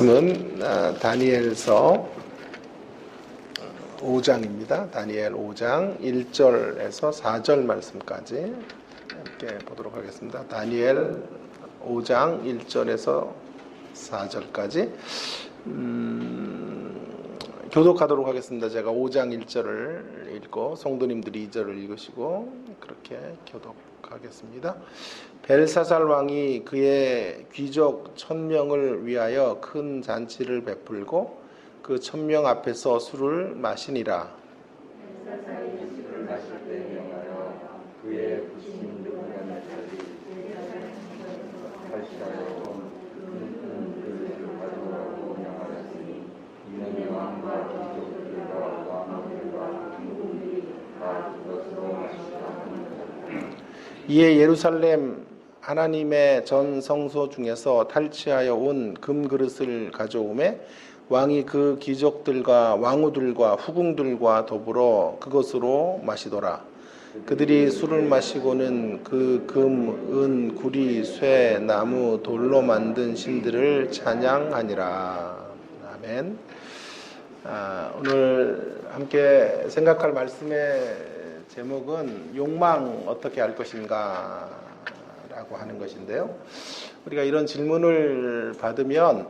말씀은 다니엘서 5장입니다. 다니엘 5장 1절에서 4절 말씀까지 함께 보도록 하겠습니다. 다니엘 5장 1절에서 4절까지 교독하도록 하겠습니다. 제가 5장 1절을 읽고 성도님들이 2절을 읽으시고 그렇게 교독하겠습니다. 벨사살 왕이 그의 귀족 1000명을 위하여 큰 잔치를 베풀고 그 1000명 앞에서 술을 마시니라. 벨사살이 술을 마실 때 명하여 그의 부신 느부갓네살이 발시하여 큰 그릇을 가져오라고 명하였으니 이는 왕과 귀족들과 왕들과 군군들이 다 그것으로 마시라 하니라. 이에 예루살렘 하나님의 전 성소 중에서 탈취하여 온 금그릇을 가져오매 왕이 그 귀족들과 왕후들과 후궁들과 더불어 그것으로 마시더라. 그들이 술을 마시고는 그 금, 은, 구리, 쇠, 나무, 돌로 만든 신들을 찬양하니라. 아멘. 오늘 함께 생각할 말씀의 제목은 욕망 어떻게 할 것인가 라고 하는 것인데요. 우리가 이런 질문을 받으면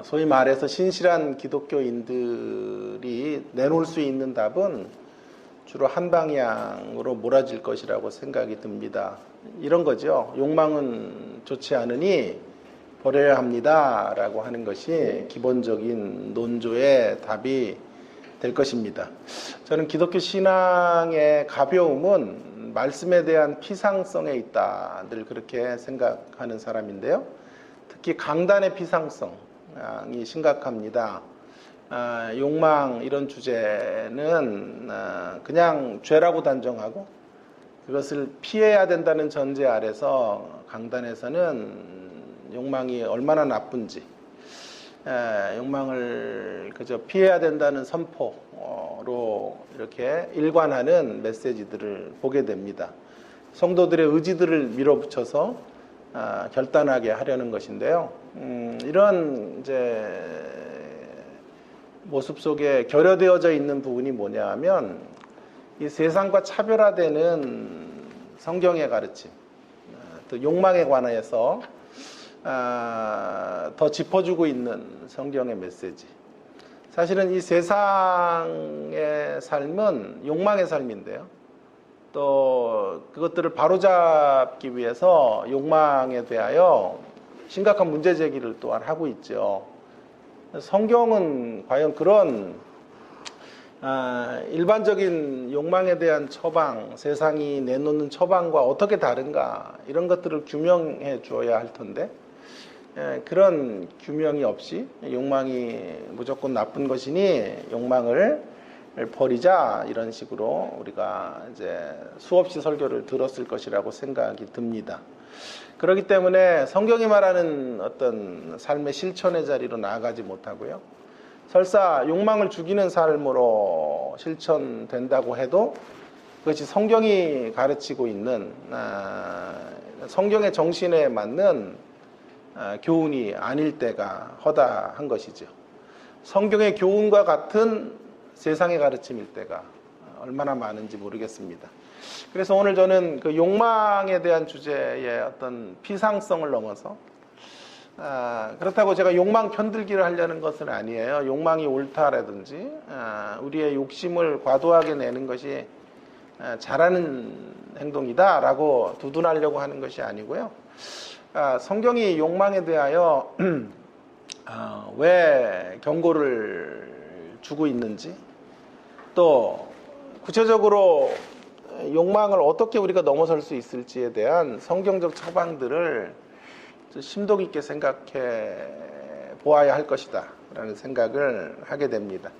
소위 말해서 신실한 기독교인들이 내놓을 수 있는 답은 주로 한 방향으로 몰아질 것이라고 생각이 듭니다. 이런 거죠. 욕망은 좋지 않으니 버려야 합니다 라고 하는 것이 기본적인 논조의 답이 될 것입니다. 저는 기독교 신앙의 가벼움은 말씀에 대한 피상성에 있다, 늘 그렇게 생각하는 사람인데요. 특히 강단의 피상성이 심각합니다. 욕망 이런 주제는 그냥 죄라고 단정하고 그것을 피해야 된다는 전제 아래서 강단에서는 욕망이 얼마나 나쁜지, 욕망을 그저 피해야 된다는 선포로 이렇게 일관하는 메시지들을 보게 됩니다. 성도들의 의지들을 밀어붙여서 결단하게 하려는 것인데요. 이런 이제 모습 속에 결여되어져 있는 부분이 뭐냐 하면 이 세상과 차별화되는 성경의 가르침, 또 욕망에 관해서 더 짚어주고 있는 성경의 메시지. 사실은 이 세상의 삶은 욕망의 삶인데요. 또 그것들을 바로잡기 위해서 욕망에 대하여 심각한 문제 제기를 또한 하고 있죠. 성경은 과연 그런 일반적인 욕망에 대한 처방, 세상이 내놓는 처방과 어떻게 다른가 이런 것들을 규명해 주어야 할 텐데 그런 규명이 없이 욕망이 무조건 나쁜 것이니 욕망을 버리자 이런 식으로 우리가 이제 수없이 설교를 들었을 것이라고 생각이 듭니다. 그렇기 때문에 성경이 말하는 어떤 삶의 실천의 자리로 나아가지 못하고요. 설사 욕망을 죽이는 삶으로 실천된다고 해도 그것이 성경이 가르치고 있는 성경의 정신에 맞는 교훈이 아닐 때가 허다한 것이죠. 성경의 교훈과 같은 세상의 가르침일 때가 얼마나 많은지 모르겠습니다. 그래서 오늘 저는 그 욕망에 대한 주제의 어떤 피상성을 넘어서 그렇다고 제가 욕망 편들기를 하려는 것은 아니에요. 욕망이 옳다라든지 우리의 욕심을 과도하게 내는 것이 잘하는 행동이다라고 두둔하려고 하는 것이 아니고요. 성경이 욕망에 대하여 왜 경고를 주고 있는지, 또 구체적으로 욕망을 어떻게 우리가 넘어설 수 있을지에 대한 성경적 처방들을 심도 깊게 생각해 보아야 할 것이다 라는 생각을 하게 됩니다.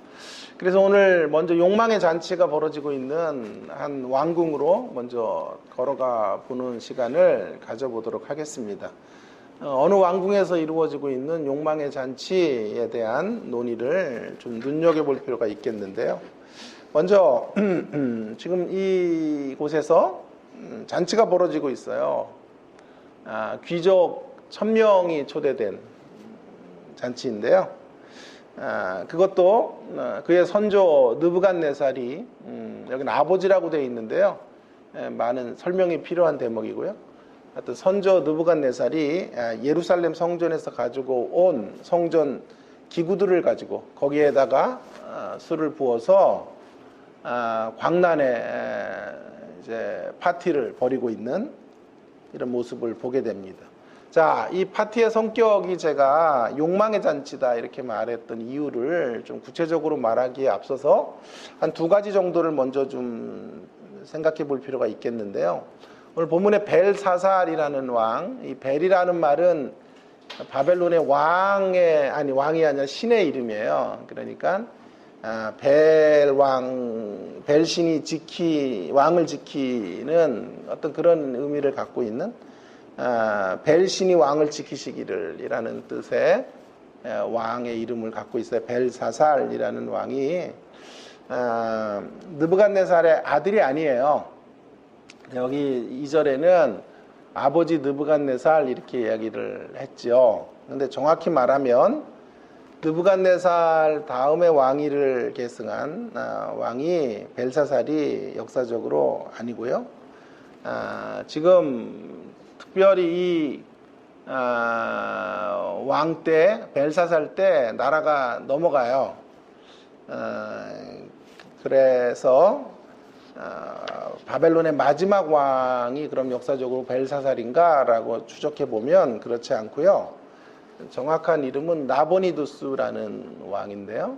그래서 오늘 먼저 욕망의 잔치가 벌어지고 있는 한 왕궁으로 먼저 걸어가 보는 시간을 가져보도록 하겠습니다. 어느 왕궁에서 이루어지고 있는 욕망의 잔치에 대한 논의를 좀 눈여겨볼 필요가 있겠는데요. 먼저 지금 이곳에서 잔치가 벌어지고 있어요. 귀족 1000명이 초대된 잔치인데요. 그것도 그의 선조 느부갓네살이 여기는 아버지라고 되어 있는데요. 많은 설명이 필요한 대목이고요. 하여튼 선조 느부갓네살이 예루살렘 성전에서 가지고 온 성전 기구들을 가지고 거기에다가 술을 부어서 광란에 이제 파티를 벌이고 있는 이런 모습을 보게 됩니다. 자, 이 파티의 성격이 제가 욕망의 잔치다 이렇게 말했던 이유를 좀 구체적으로 말하기에 앞서서 한 두 가지 정도를 먼저 좀 생각해 볼 필요가 있겠는데요. 오늘 본문의 벨사살이라는 왕, 이 벨이라는 말은 바벨론의 왕이 아니라 신의 이름이에요. 그러니까 벨신이 왕을 지키는 어떤 그런 의미를 갖고 있는 벨신이 왕을 지키시기를 이라는 뜻의 왕의 이름을 갖고 있어요. 벨사살이라는 왕이 느부갓네살의 아들이 아니에요. 여기 2절에는 아버지 느부갓네살 이렇게 이야기를 했죠. 근데 정확히 말하면 느부갓네살 다음에 왕위를 계승한 왕이 벨사살이 역사적으로 아니고요. 지금 특별히 이 왕 때, 벨사살 때 나라가 넘어가요. 그래서 바벨론의 마지막 왕이 그럼 역사적으로 벨사살인가라고 추적해 보면 그렇지 않고요. 정확한 이름은 나보니두스라는 왕인데요.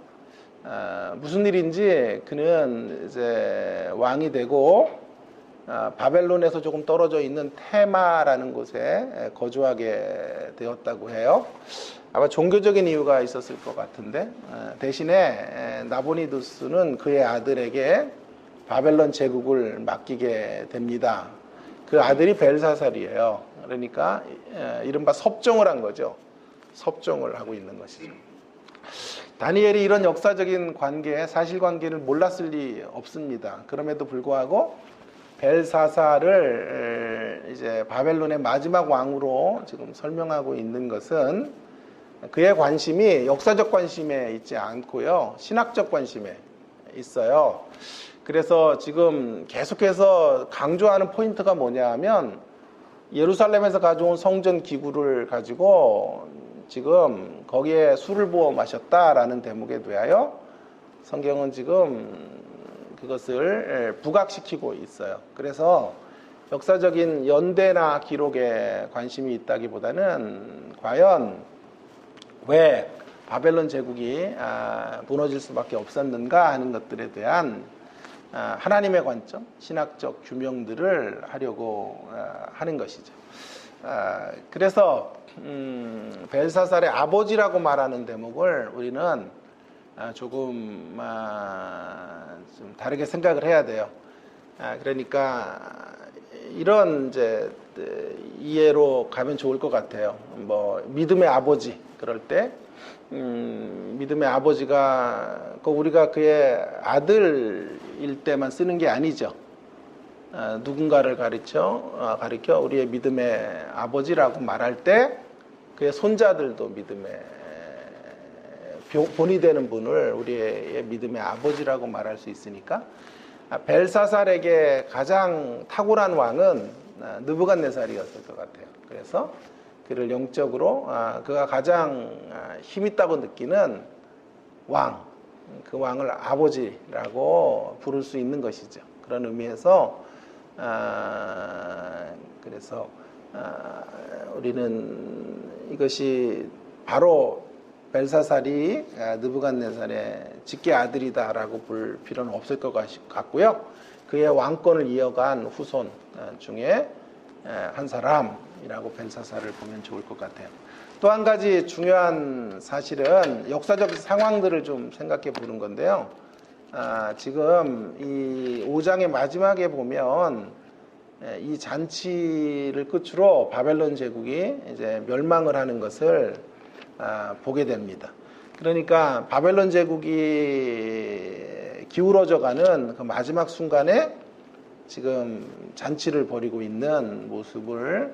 무슨 일인지 그는 이제 왕이 되고 바벨론에서 조금 떨어져 있는 테마라는 곳에 거주하게 되었다고 해요. 아마 종교적인 이유가 있었을 것 같은데 대신에 나보니두스는 그의 아들에게 바벨론 제국을 맡기게 됩니다. 그 아들이 벨사살이에요. 그러니까 이른바 섭정을 한 거죠. 섭정을 하고 있는 것이죠. 다니엘이 이런 역사적인 관계, 사실관계를 몰랐을 리 없습니다. 그럼에도 불구하고 벨사살을 이제 바벨론의 마지막 왕으로 지금 설명하고 있는 것은 그의 관심이 역사적 관심에 있지 않고요. 신학적 관심에 있어요. 그래서 지금 계속해서 강조하는 포인트가 뭐냐 하면 예루살렘에서 가져온 성전 기구를 가지고 지금 거기에 술을 부어 마셨다라는 대목에 대하여 성경은 지금 그것을 부각시키고 있어요. 그래서 역사적인 연대나 기록에 관심이 있다기보다는 과연 왜 바벨론 제국이 무너질 수밖에 없었는가 하는 것들에 대한 하나님의 관점, 신학적 규명들을 하려고 하는 것이죠. 그래서 벨사살의 아버지라고 말하는 대목을 우리는 조금 좀 다르게 생각을 해야 돼요. 그러니까 이런 이제 이해로 가면 좋을 것 같아요. 뭐 믿음의 아버지 그럴 때 믿음의 아버지가 우리가 그의 아들일 때만 쓰는 게 아니죠. 누군가를 가리켜 우리의 믿음의 아버지라고 말할 때 그의 손자들도 믿음의 본이 되는 분을 우리의 믿음의 아버지라고 말할 수 있으니까 벨사살에게 가장 탁월한 왕은 느부갓네살이었을 것 같아요. 그래서 그를 영적으로 그가 가장 힘있다고 느끼는 왕, 그 왕을 아버지라고 부를 수 있는 것이죠. 그런 의미에서 그래서 우리는 이것이 바로 벨사살이 느부갓네살의 직계 아들이다라고 볼 필요는 없을 것 같고요. 그의 왕권을 이어간 후손 중에 한 사람이라고 벨사살을 보면 좋을 것 같아요. 또 한 가지 중요한 사실은 역사적 상황들을 좀 생각해 보는 건데요. 지금 이 5장의 마지막에 보면 이 잔치를 끝으로 바벨론 제국이 이제 멸망을 하는 것을 보게 됩니다. 그러니까 바벨론 제국이 기울어져가는 그 마지막 순간에 지금 잔치를 벌이고 있는 모습을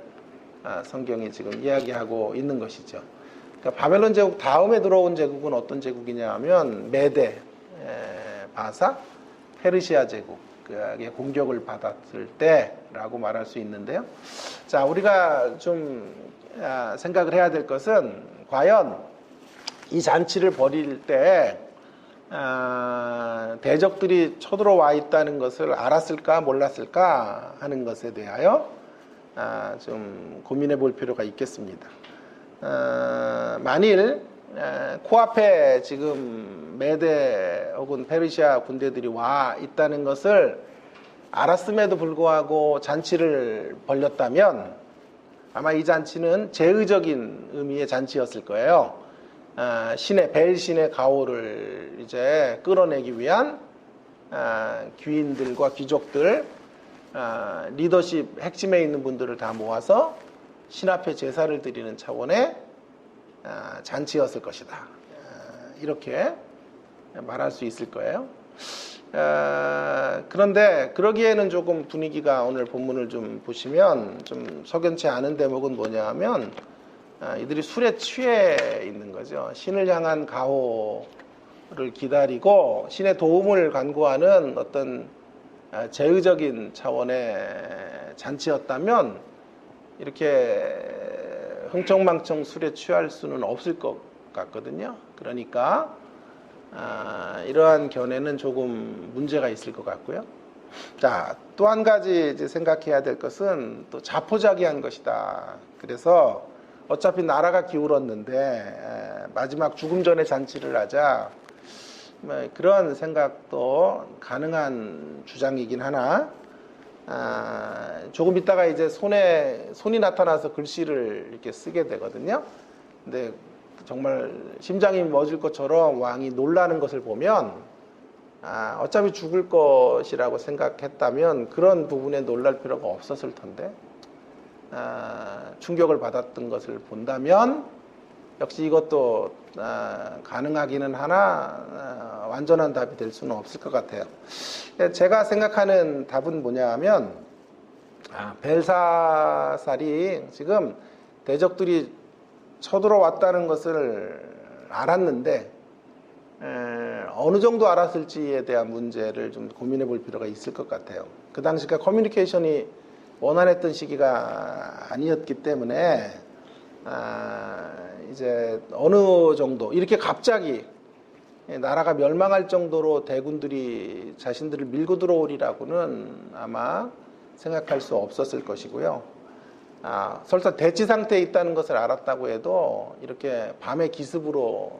성경이 지금 이야기하고 있는 것이죠. 그러니까 바벨론 제국 다음에 들어온 제국은 어떤 제국이냐 하면 메데, 바사, 페르시아 제국의 공격을 받았을 때라고 말할 수 있는데요. 자, 우리가 좀 생각을 해야 될 것은 과연 이 잔치를 벌일 때 대적들이 쳐들어와 있다는 것을 알았을까 몰랐을까 하는 것에 대하여 좀 고민해 볼 필요가 있겠습니다. 만일 코앞에 지금 메데 혹은 페르시아 군대들이 와 있다는 것을 알았음에도 불구하고 잔치를 벌였다면 아마 이 잔치는 제의적인 의미의 잔치였을 거예요. 벨 신의 가호를 이제 끌어내기 위한 귀인들과 귀족들, 리더십 핵심에 있는 분들을 다 모아서 신 앞에 제사를 드리는 차원의 잔치였을 것이다. 이렇게 말할 수 있을 거예요. 그런데 그러기에는 조금 분위기가 오늘 본문을 좀 보시면 좀 석연치 않은 대목은 뭐냐 하면 이들이 술에 취해 있는 거죠. 신을 향한 가호를 기다리고 신의 도움을 간구하는 어떤 제의적인 차원의 잔치였다면 이렇게 흥청망청 술에 취할 수는 없을 것 같거든요. 그러니까 이러한 견해는 조금 문제가 있을 것 같고요. 자, 또 한 가지 이제 생각해야 될 것은 또 자포자기한 것이다. 그래서 어차피 나라가 기울었는데 마지막 죽음 전에 잔치를 하자, 그런 생각도 가능한 주장이긴 하나 조금 있다가 이제 손이 나타나서 글씨를 이렇게 쓰게 되거든요. 근데 정말 심장이 멎을 것처럼 왕이 놀라는 것을 보면 어차피 죽을 것이라고 생각했다면 그런 부분에 놀랄 필요가 없었을 텐데 충격을 받았던 것을 본다면 역시 이것도 가능하기는 하나 완전한 답이 될 수는 없을 것 같아요. 제가 생각하는 답은 뭐냐 하면 벨사살이 지금 대적들이 쳐들어왔다는 것을 알았는데 어느 정도 알았을지에 대한 문제를 좀 고민해 볼 필요가 있을 것 같아요. 그 당시가 커뮤니케이션이 원활했던 시기가 아니었기 때문에 이제 어느 정도 이렇게 갑자기 나라가 멸망할 정도로 대군들이 자신들을 밀고 들어오리라고는 아마 생각할 수 없었을 것이고요. 설사 대치 상태에 있다는 것을 알았다고 해도 이렇게 밤의 기습으로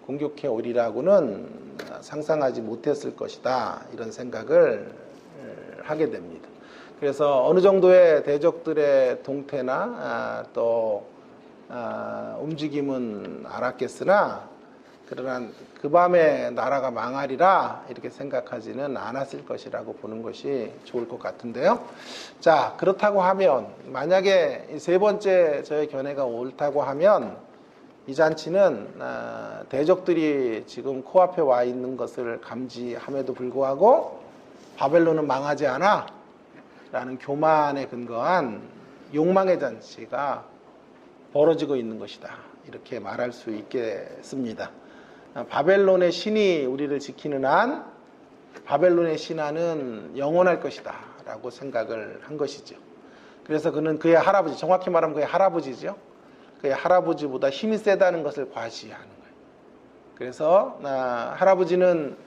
공격해 오리라고는 상상하지 못했을 것이다. 이런 생각을 하게 됩니다. 그래서 어느 정도의 대적들의 동태나 또 움직임은 알았겠으나 그러나 그 밤에 나라가 망하리라 이렇게 생각하지는 않았을 것이라고 보는 것이 좋을 것 같은데요. 자, 그렇다고 하면 만약에 이 세 번째 저의 견해가 옳다고 하면 이 잔치는 대적들이 지금 코앞에 와 있는 것을 감지함에도 불구하고 바벨론은 망하지 않아 라는 교만에 근거한 욕망의 잔치가 벌어지고 있는 것이다. 이렇게 말할 수 있겠습니다. 바벨론의 신이 우리를 지키는 한 바벨론의 신화는 영원할 것이다 라고 생각을 한 것이죠. 그래서 그는 그의 할아버지, 정확히 말하면 그의 할아버지죠. 그의 할아버지보다 힘이 세다는 것을 과시하는 거예요. 그래서 할아버지는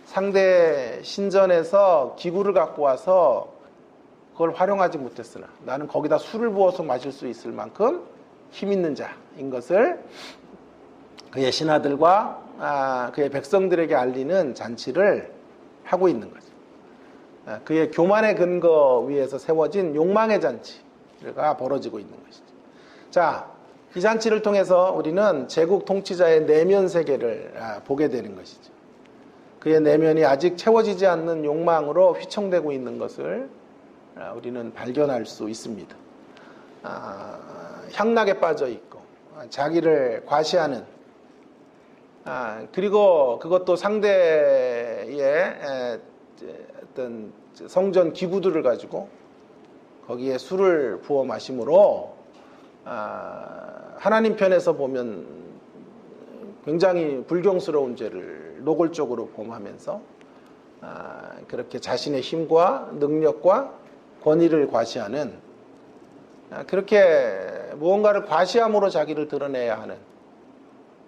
상대 신전에서 기구를 갖고 와서 그걸 활용하지 못했으나 나는 거기다 술을 부어서 마실 수 있을 만큼 힘 있는 자인 것을 그의 신하들과 그의 백성들에게 알리는 잔치를 하고 있는 거죠. 그의 교만의 근거 위에서 세워진 욕망의 잔치가 벌어지고 있는 것이죠. 자, 이 잔치를 통해서 우리는 제국 통치자의 내면 세계를 보게 되는 것이죠. 그의 내면이 아직 채워지지 않는 욕망으로 휘청대고 있는 것을 우리는 발견할 수 있습니다. 향락에 빠져 있고 자기를 과시하는 그리고 그것도 상대의 어떤 성전 기구들을 가지고 거기에 술을 부어 마심으로 하나님 편에서 보면 굉장히 불경스러운 죄를 노골적으로 범하면서 그렇게 자신의 힘과 능력과 권위를 과시하는, 그렇게 무언가를 과시함으로 자기를 드러내야 하는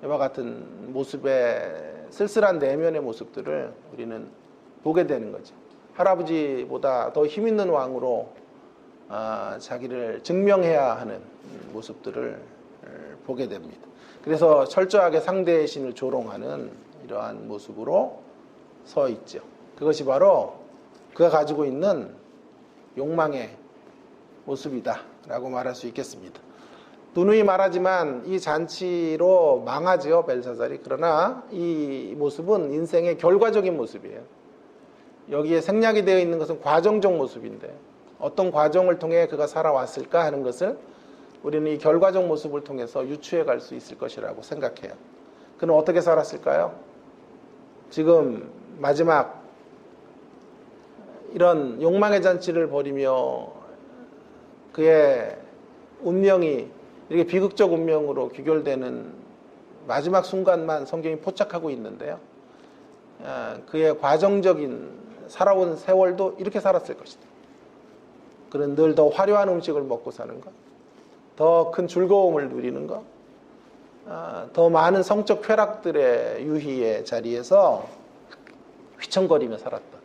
이와 같은 모습의 쓸쓸한 내면의 모습들을 우리는 보게 되는 거죠. 할아버지보다 더 힘 있는 왕으로 자기를 증명해야 하는 모습들을 보게 됩니다. 그래서 철저하게 상대의 신을 조롱하는 이러한 모습으로 서 있죠. 그것이 바로 그가 가지고 있는 욕망의 모습이다 라고 말할 수 있겠습니다. 누누이 말하지만 이 잔치로 망하지요, 벨사살이. 그러나 이 모습은 인생의 결과적인 모습이에요. 여기에 생략이 되어 있는 것은 과정적 모습인데, 어떤 과정을 통해 그가 살아왔을까 하는 것을 우리는 이 결과적 모습을 통해서 유추해 갈 수 있을 것이라고 생각해요. 그는 어떻게 살았을까요? 지금 마지막 이런 욕망의 잔치를 벌이며 그의 운명이 이렇게 비극적 운명으로 귀결되는 마지막 순간만 성경이 포착하고 있는데요. 그의 과정적인 살아온 세월도 이렇게 살았을 것이다. 그는 늘 더 화려한 음식을 먹고 사는 것, 더 큰 즐거움을 누리는 것, 더 많은 성적 쾌락들의 유희의 자리에서 휘청거리며 살았던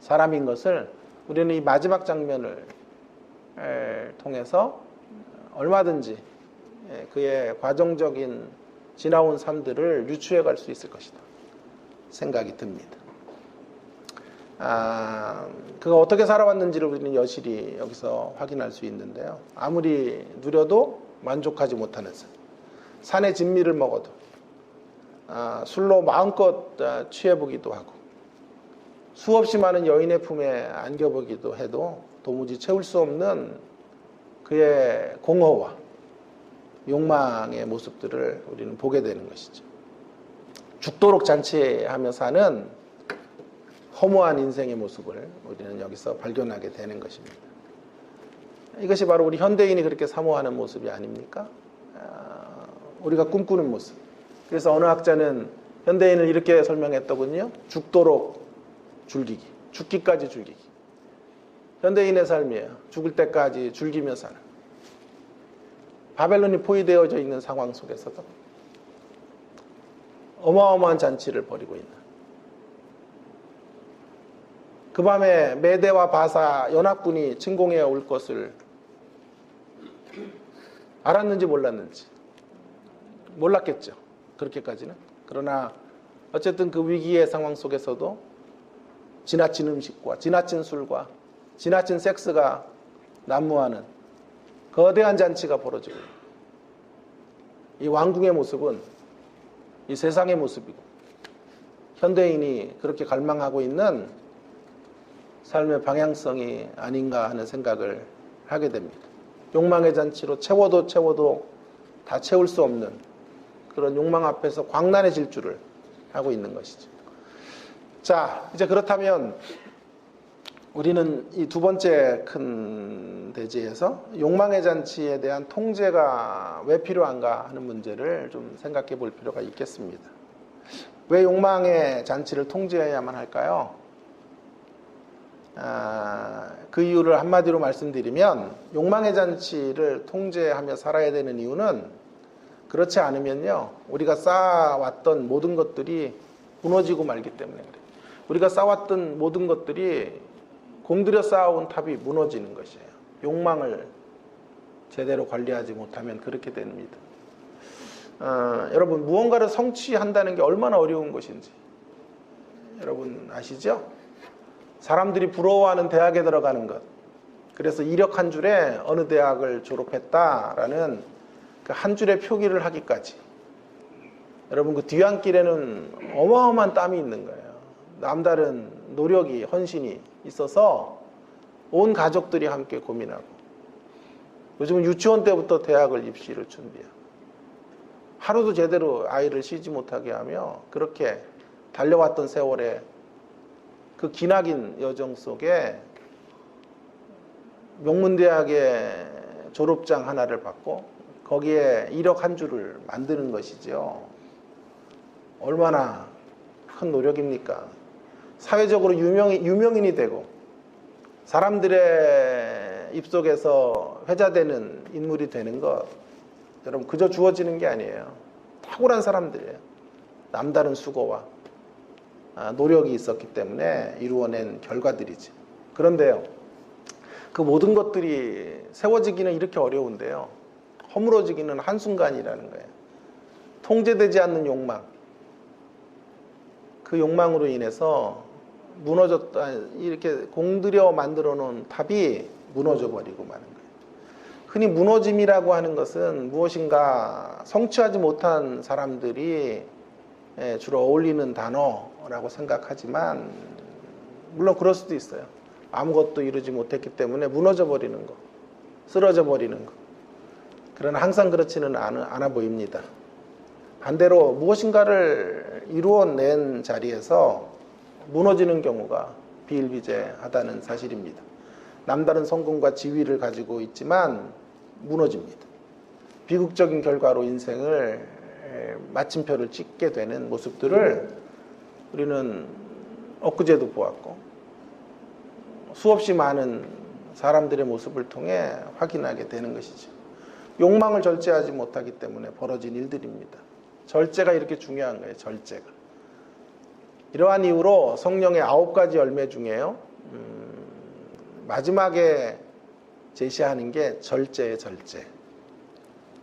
사람인 것을 우리는 이 마지막 장면을 통해서 얼마든지 그의 과정적인 지나온 삶들을 유추해 갈 수 있을 것이다 생각이 듭니다. 그가 어떻게 살아왔는지를 우리는 여실히 여기서 확인할 수 있는데요. 아무리 누려도 만족하지 못하는 삶, 산의 진미를 먹어도 술로 마음껏 취해보기도 하고 수없이 많은 여인의 품에 안겨보기도 해도 도무지 채울 수 없는 그의 공허와 욕망의 모습들을 우리는 보게 되는 것이죠. 죽도록 잔치하며 사는 허무한 인생의 모습을 우리는 여기서 발견하게 되는 것입니다. 이것이 바로 우리 현대인이 그렇게 사모하는 모습이 아닙니까? 우리가 꿈꾸는 모습. 그래서 어느 학자는 현대인을 이렇게 설명했더군요. 죽도록 즐기기, 죽기까지 즐기기. 현대인의 삶이에요. 죽을 때까지 즐기며 사는. 바벨론이 포위되어져 있는 상황 속에서도 어마어마한 잔치를 벌이고 있는, 그 밤에 메대와 바사 연합군이 침공해 올 것을 알았는지 몰랐는지, 몰랐겠죠. 그렇게까지는. 그러나 어쨌든 그 위기의 상황 속에서도 지나친 음식과 지나친 술과 지나친 섹스가 난무하는 거대한 잔치가 벌어지고, 이 왕궁의 모습은 이 세상의 모습이고 현대인이 그렇게 갈망하고 있는 삶의 방향성이 아닌가 하는 생각을 하게 됩니다. 욕망의 잔치로 채워도 다 채울 수 없는 그런 욕망 앞에서 광란의 질주를 하고 있는 것이죠. 자, 이제 그렇다면 우리는 이 두 번째 큰 대지에서 욕망의 잔치에 대한 통제가 왜 필요한가 하는 문제를 좀 생각해 볼 필요가 있겠습니다. 왜 욕망의 잔치를 통제해야만 할까요? 그 이유를 한마디로 말씀드리면, 욕망의 잔치를 통제하며 살아야 되는 이유는, 그렇지 않으면요, 우리가 쌓아왔던 모든 것들이 무너지고 말기 때문에 그래요. 우리가 쌓았던 모든 것들이 공들여 쌓아온 탑이 무너지는 것이에요. 욕망을 제대로 관리하지 못하면 그렇게 됩니다. 여러분, 무언가를 성취한다는 게 얼마나 어려운 것인지 여러분 아시죠? 사람들이 부러워하는 대학에 들어가는 것, 그래서 이력 한 줄에 어느 대학을 졸업했다라는 그 한 줄의 표기를 하기까지, 여러분 그 뒤안길에는 어마어마한 땀이 있는 거예요. 남다른 노력이, 헌신이 있어서 온 가족들이 함께 고민하고, 요즘은 유치원 때부터 대학을 입시를 준비해요. 하루도 제대로 아이를 쉬지 못하게 하며 그렇게 달려왔던 세월에 그 기나긴 여정 속에 명문대학의 졸업장 하나를 받고 거기에 1억 한 줄을 만드는 것이죠. 얼마나 큰 노력입니까? 사회적으로 유명인이 되고 사람들의 입속에서 회자되는 인물이 되는 것, 여러분 그저 주어지는 게 아니에요. 탁월한 사람들이에요. 남다른 수고와 노력이 있었기 때문에 이루어낸 결과들이지. 그런데요, 그 모든 것들이 세워지기는 이렇게 어려운데요, 허물어지기는 한순간이라는 거예요. 통제되지 않는 욕망, 그 욕망으로 인해서 무너졌다, 이렇게 공들여 만들어 놓은 탑이 무너져 버리고 마는 거예요. 흔히 무너짐이라고 하는 것은 무엇인가 성취하지 못한 사람들이 주로 어울리는 단어라고 생각하지만, 물론 그럴 수도 있어요. 아무것도 이루지 못했기 때문에 무너져 버리는 거, 쓰러져 버리는 거. 그러나 항상 그렇지는 않아 보입니다. 반대로 무엇인가를 이루어낸 자리에서 무너지는 경우가 비일비재하다는 사실입니다. 남다른 성공과 지위를 가지고 있지만 무너집니다. 비극적인 결과로 인생을 마침표를 찍게 되는 모습들을 우리는 엊그제도 보았고 수없이 많은 사람들의 모습을 통해 확인하게 되는 것이죠. 욕망을 절제하지 못하기 때문에 벌어진 일들입니다. 절제가 이렇게 중요한 거예요. 절제가. 이러한 이유로 성령의 9가지 열매 중에요, 마지막에 제시하는 게 절제예요. 절제.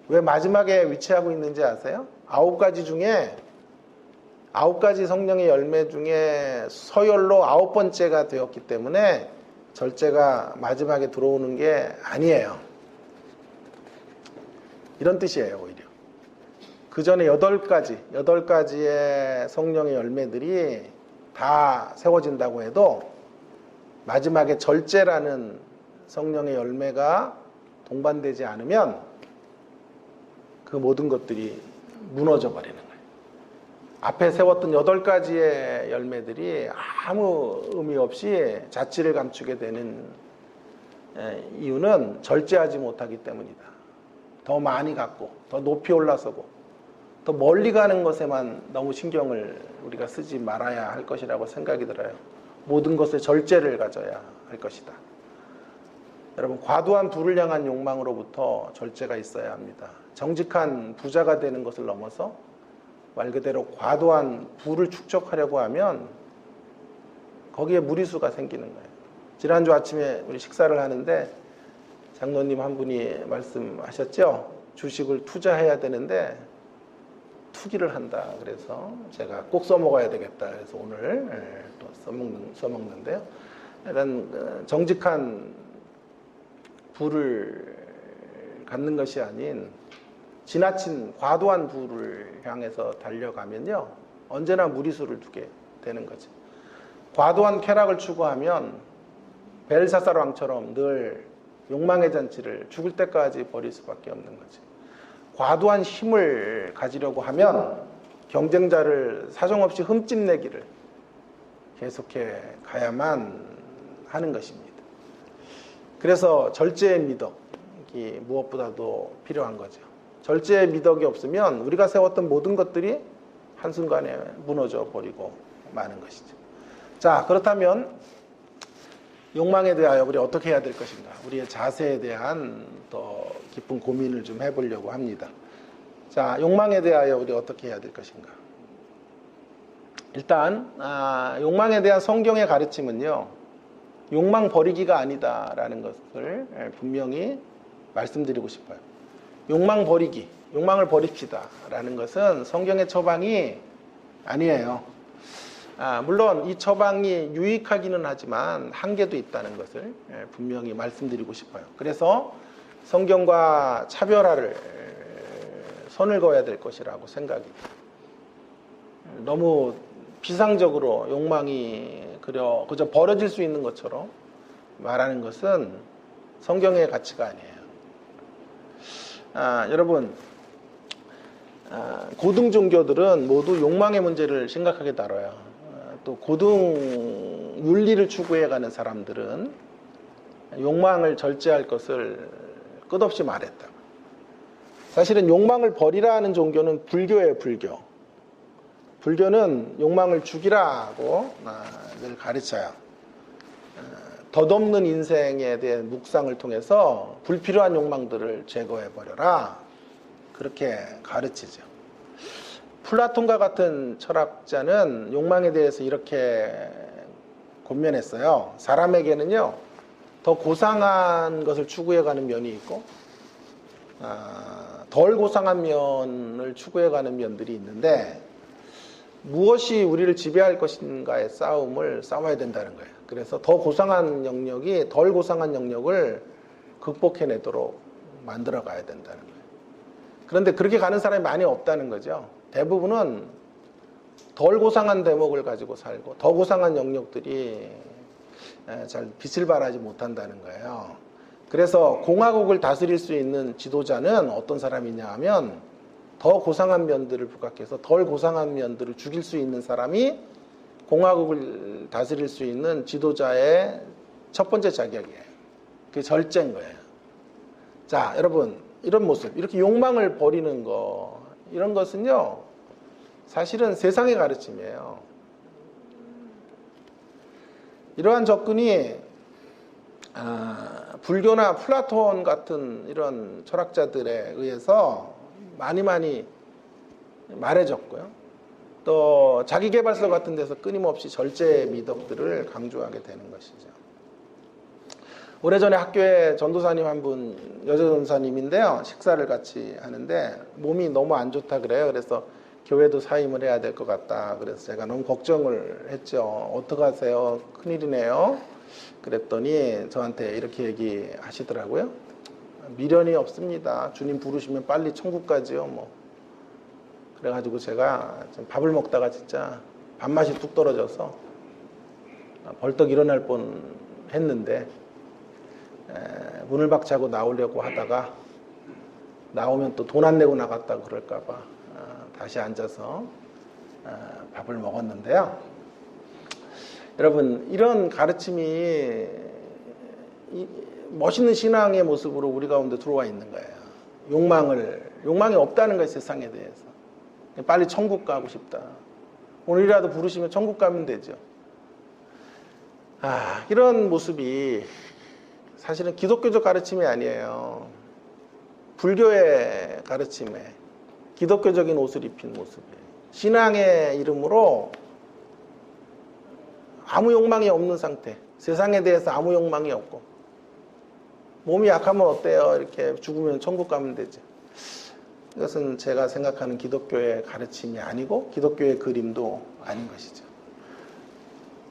왜 마지막에 위치하고 있는지 아세요? 9가지 중에 9가지 성령의 열매 중에 서열로 9번째가 되었기 때문에 절제가 마지막에 들어오는 게 아니에요. 이런 뜻이에요. 오히려 그 전에 8가지의 성령의 열매들이 다 세워진다고 해도 마지막에 절제라는 성령의 열매가 동반되지 않으면 그 모든 것들이 무너져 버리는 거예요. 앞에 세웠던 8가지의 열매들이 아무 의미 없이 자취를 감추게 되는 이유는 절제하지 못하기 때문이다. 더 많이 갖고, 더 높이 올라서고, 더 멀리 가는 것에만 너무 신경을 우리가 쓰지 말아야 할 것이라고 생각이 들어요. 모든 것에 절제를 가져야 할 것이다. 여러분, 과도한 부를 향한 욕망으로부터 절제가 있어야 합니다. 정직한 부자가 되는 것을 넘어서 말 그대로 과도한 부를 축적하려고 하면 거기에 무리수가 생기는 거예요. 지난주 아침에 우리 식사를 하는데 장로님 한 분이 말씀하셨죠. 주식을 투자해야 되는데 투기를 한다. 그래서 제가 꼭 써먹어야 되겠다. 그래서 오늘 또 써먹는데요. 이런 정직한 부를 갖는 것이 아닌 지나친 과도한 부를 향해서 달려가면요, 언제나 무리수를 두게 되는 거죠. 과도한 쾌락을 추구하면 벨사살 왕처럼 늘 욕망의 잔치를 죽을 때까지 벌일 수밖에 없는 거죠. 과도한 힘을 가지려고 하면 경쟁자를 사정없이 흠집내기를 계속해 가야만 하는 것입니다. 그래서 절제의 미덕이 무엇보다도 필요한 거죠. 절제의 미덕이 없으면 우리가 세웠던 모든 것들이 한순간에 무너져 버리고 마는 것이죠. 자, 그렇다면 욕망에 대하여 우리 어떻게 해야 될 것인가? 우리의 자세에 대한 더 깊은 고민을 좀 해보려고 합니다. 자, 욕망에 대하여 우리 어떻게 해야 될 것인가? 일단 욕망에 대한 성경의 가르침은요, 욕망 버리기가 아니다라는 것을 분명히 말씀드리고 싶어요. 욕망 버리기, 욕망을 버립시다 라는 것은 성경의 처방이 아니에요. 물론 이 처방이 유익하기는 하지만 한계도 있다는 것을 분명히 말씀드리고 싶어요. 그래서 성경과 차별화를 선을 그어야 될 것이라고 생각이 돼요. 너무 비상적으로 욕망이 그저 버려질 수 있는 것처럼 말하는 것은 성경의 가치가 아니에요. 여러분, 고등 종교들은 모두 욕망의 문제를 심각하게 다뤄요. 또 고등 윤리를 추구해가는 사람들은 욕망을 절제할 것을 끝없이 말했다. 사실은 욕망을 버리라 는 종교는 불교예요, 불교. 불교는 욕망을 죽이라고 늘 가르쳐요. 덧없는 인생에 대한 묵상을 통해서 불필요한 욕망들을 제거해버려라. 그렇게 가르치죠. 플라톤과 같은 철학자는 욕망에 대해서 이렇게 권면했어요. 사람에게는요, 더 고상한 것을 추구해가는 면이 있고, 덜 고상한 면을 추구해가는 면들이 있는데, 무엇이 우리를 지배할 것인가의 싸움을 싸워야 된다는 거예요. 그래서 더 고상한 영역이 덜 고상한 영역을 극복해내도록 만들어 가야 된다는 거예요. 그런데 그렇게 가는 사람이 많이 없다는 거죠. 대부분은 덜 고상한 대목을 가지고 살고 더 고상한 영역들이 잘 빛을 발하지 못한다는 거예요. 그래서 공화국을 다스릴 수 있는 지도자는 어떤 사람이냐 하면 더 고상한 면들을 부각해서 덜 고상한 면들을 죽일 수 있는 사람이 공화국을 다스릴 수 있는 지도자의 첫 번째 자격이에요. 그게 절제인 거예요. 자, 여러분, 이런 모습, 이렇게 욕망을 버리는 거, 이런 것은요, 사실은 세상의 가르침이에요. 이러한 접근이 불교나 플라톤 같은 이런 철학자들에 의해서 많이 말해졌고요. 또 자기계발서 같은 데서 끊임없이 절제 미덕들을 강조하게 되는 것이죠. 오래전에 학교에 전도사님 한 분, 여자 전도사님인데요, 식사를 같이 하는데 몸이 너무 안 좋다 그래요. 그래서 교회도 사임을 해야 될 것 같다. 그래서 제가 너무 걱정을 했죠. 어떡하세요? 큰일이네요. 그랬더니 저한테 이렇게 얘기하시더라고요. 미련이 없습니다. 주님 부르시면 빨리 천국 가지요. 뭐. 그래가지고 제가 밥을 먹다가 진짜 밥맛이 뚝 떨어져서 벌떡 일어날 뻔 했는데, 문을 박차고 나오려고 하다가 나오면 또 돈 안 내고 나갔다고 그럴까봐 다시 앉아서 밥을 먹었는데요. 여러분, 이런 가르침이 멋있는 신앙의 모습으로 우리 가운데 들어와 있는 거예요. 욕망이 없다는 거예요, 세상에 대해서. 빨리 천국 가고 싶다. 오늘이라도 부르시면 천국 가면 되죠. 이런 모습이 사실은 기독교적 가르침이 아니에요. 불교의 가르침에 기독교적인 옷을 입힌 모습이에요. 신앙의 이름으로 아무 욕망이 없는 상태, 세상에 대해서 아무 욕망이 없고, 몸이 약하면 어때요? 이렇게 죽으면 천국 가면 되죠. 이것은 제가 생각하는 기독교의 가르침이 아니고 기독교의 그림도 아닌 것이죠.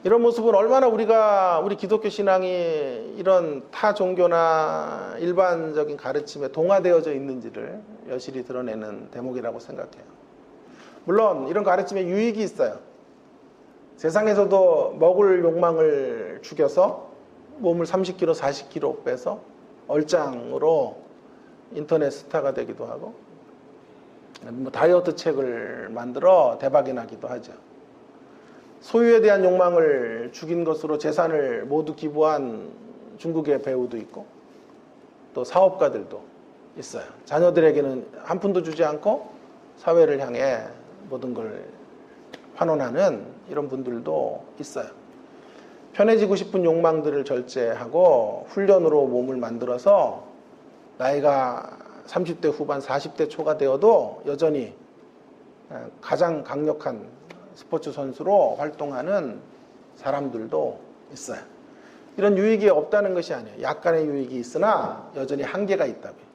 이런 모습은 얼마나 우리 기독교 신앙이 이런 타 종교나 일반적인 가르침에 동화되어져 있는지를 여실히 드러내는 대목이라고 생각해요. 물론 이런 가르침에 유익이 있어요. 세상에서도 먹을 욕망을 죽여서 몸을 30kg, 40kg 빼서 얼짱으로 인터넷 스타가 되기도 하고, 다이어트 책을 만들어 대박이 나기도 하죠. 소유에 대한 욕망을 죽인 것으로 재산을 모두 기부한 중국의 배우도 있고, 또 사업가들도 있어요. 자녀들에게는 한 푼도 주지 않고 사회를 향해 모든 걸 환원하는 이런 분들도 있어요. 편해지고 싶은 욕망들을 절제하고 훈련으로 몸을 만들어서 나이가 30대 후반, 40대 초가 되어도 여전히 가장 강력한 스포츠 선수로 활동하는 사람들도 있어요. 이런 유익이 없다는 것이 아니에요. 약간의 유익이 있으나 여전히 한계가 있다고요.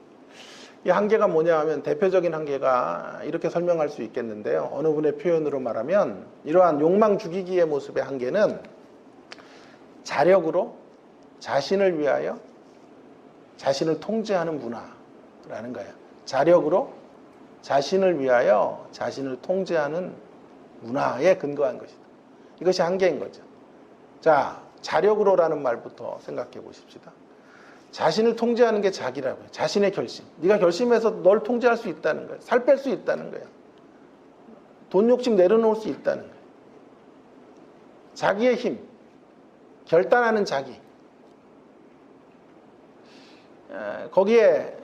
이 한계가 뭐냐 하면, 대표적인 한계가 이렇게 설명할 수 있겠는데요. 어느 분의 표현으로 말하면 이러한 욕망 죽이기의 모습의 한계는 자력으로 자신을 위하여 자신을 통제하는 문화라는 거예요. 자력으로 자신을 위하여 자신을 통제하는 문화에 근거한 것이다. 이것이 한계인 거죠. 자, 자력으로라는 말부터 생각해 보십시다. 자신을 통제하는 게 자기라고요. 자신의 결심. 네가 결심해서 널 통제할 수 있다는 거예요. 살 뺄 수 있다는 거예요. 돈 욕심 내려놓을 수 있다는 거예요. 자기의 힘, 결단하는 자기. 거기에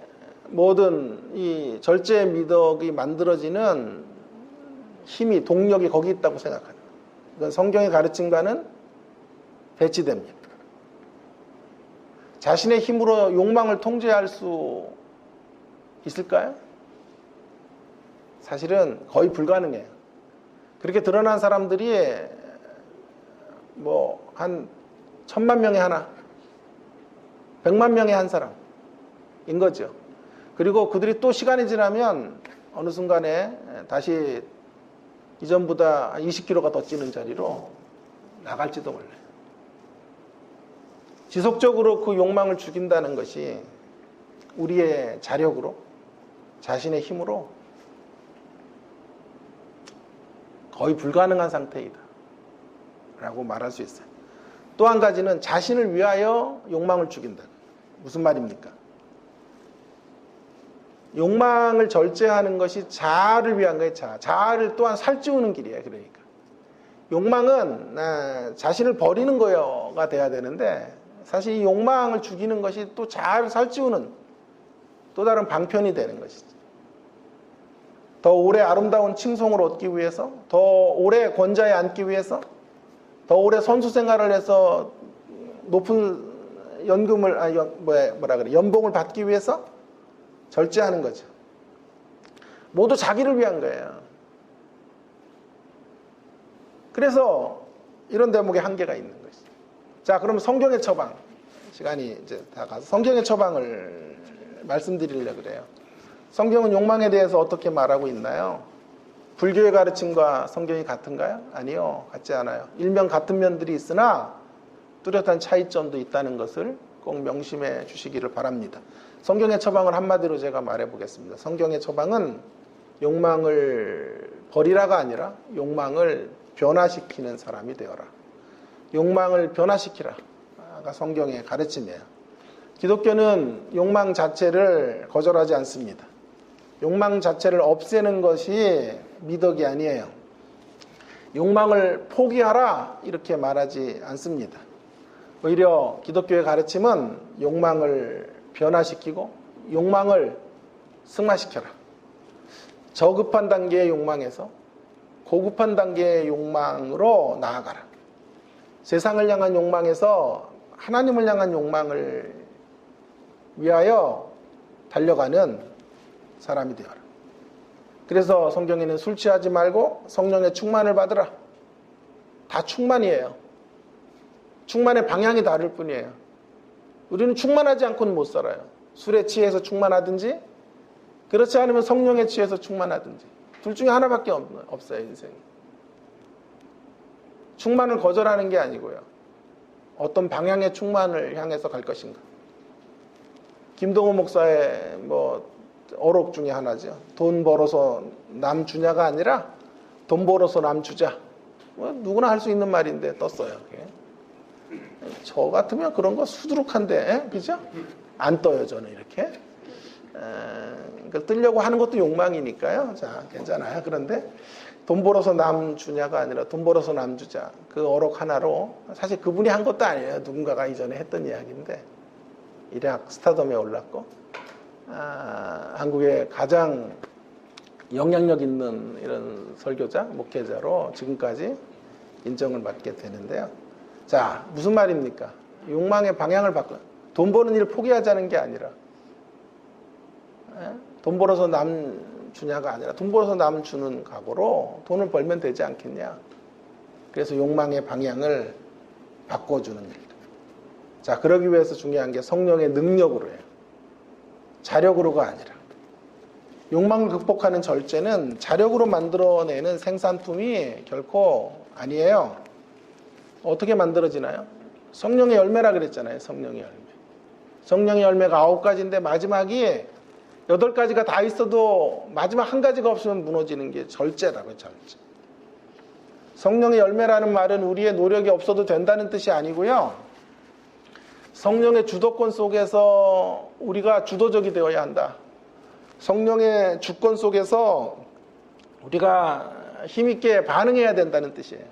모든 이 절제의 미덕이 만들어지는 힘이, 동력이 거기 있다고 생각하는 거예요. 이건 성경의 가르침과는 배치됩니다. 자신의 힘으로 욕망을 통제할 수 있을까요? 사실은 거의 불가능해요. 그렇게 드러난 사람들이 뭐 한 1000만 명에 하나, 100만 명에 한 사람인 거죠. 그리고 그들이 또 시간이 지나면 어느 순간에 다시 이전보다 20kg가 더 찌는 자리로 나갈지도 몰라요. 지속적으로 그 욕망을 죽인다는 것이 우리의 자력으로, 자신의 힘으로 거의 불가능한 상태이다 라고 말할 수 있어요. 또 한 가지는 자신을 위하여 욕망을 죽인다. 무슨 말입니까? 욕망을 절제하는 것이 자아를 위한 거예요. 자아를 또한 살찌우는 길이에요. 그러니까 욕망은 자신을 버리는 거가 돼야 되는데, 사실 이 욕망을 죽이는 것이 또 자아를 살찌우는 또 다른 방편이 되는 것이죠. 더 오래 아름다운 칭송을 얻기 위해서, 더 오래 권좌에 앉기 위해서, 더 오래 선수 생활을 해서 높은 연금을, 연봉을 받기 위해서 절제하는 거죠. 모두 자기를 위한 거예요. 그래서 이런 대목에 한계가 있는 것이죠. 자, 그럼 성경의 처방. 시간이 이제 다 가서 성경의 처방을 말씀드리려고 그래요. 성경은 욕망에 대해서 어떻게 말하고 있나요? 불교의 가르침과 성경이 같은가요? 아니요, 같지 않아요. 일면 같은 면들이 있으나 뚜렷한 차이점도 있다는 것을 꼭 명심해 주시기를 바랍니다. 성경의 처방을 한마디로 제가 말해 보겠습니다. 성경의 처방은 욕망을 버리라가 아니라 욕망을 변화시키는 사람이 되어라. 욕망을 변화시키라가 성경의 가르침이에요. 기독교는 욕망 자체를 거절하지 않습니다. 욕망 자체를 없애는 것이 미덕이 아니에요. 욕망을 포기하라 이렇게 말하지 않습니다. 오히려 기독교의 가르침은 욕망을 변화시키고 욕망을 승화시켜라. 저급한 단계의 욕망에서 고급한 단계의 욕망으로 나아가라. 세상을 향한 욕망에서 하나님을 향한 욕망을 위하여 달려가는 사람이 되어라. 그래서 성경에는 술 취하지 말고 성령의 충만을 받으라. 다 충만이에요. 충만의 방향이 다를 뿐이에요. 우리는 충만하지 않고는 못 살아요. 술에 취해서 충만하든지, 그렇지 않으면 성령에 취해서 충만하든지, 둘 중에 하나밖에 없어요, 인생이. 충만을 거절하는 게 아니고요. 어떤 방향의 충만을 향해서 갈 것인가. 김동호 목사의 어록 중에 하나죠. 돈 벌어서 남 주냐가 아니라 돈 벌어서 남 주자. 누구나 할 수 있는 말인데 떴어요. 그게. 저 같으면 그런 거 수두룩한데, 그죠? 안 떠요, 저는 이렇게. 그러니까 뜨려고 하는 것도 욕망이니까요. 자, 괜찮아요. 그런데 돈 벌어서 남 주냐가 아니라 돈 벌어서 남 주자. 그 어록 하나로, 사실 그분이 한 것도 아니에요. 누군가가 이전에 했던 이야기인데, 일약 스타덤에 올랐고, 한국의 가장 영향력 있는 이런 설교자, 목회자로 지금까지 인정을 받게 되는데요. 자, 무슨 말입니까? 욕망의 방향을 바꿔. 돈 버는 일 포기하자는 게 아니라, 돈 벌어서 남 주냐가 아니라 돈 벌어서 남 주는 각오로 돈을 벌면 되지 않겠냐. 그래서 욕망의 방향을 바꿔주는 일. 자, 그러기 위해서 중요한 게 성령의 능력으로 해요. 자력으로가 아니라. 욕망을 극복하는 절제는 자력으로 만들어내는 생산품이 결코 아니에요. 어떻게 만들어지나요? 성령의 열매라 그랬잖아요. 성령의 열매. 성령의 열매가 9가지인데 마지막이 8가지가 다 있어도 마지막 한 가지가 없으면 무너지는 게 절제라고요. 절제. 성령의 열매라는 말은 우리의 노력이 없어도 된다는 뜻이 아니고요. 성령의 주도권 속에서 우리가 주도적이 되어야 한다. 성령의 주권 속에서 우리가 힘있게 반응해야 된다는 뜻이에요.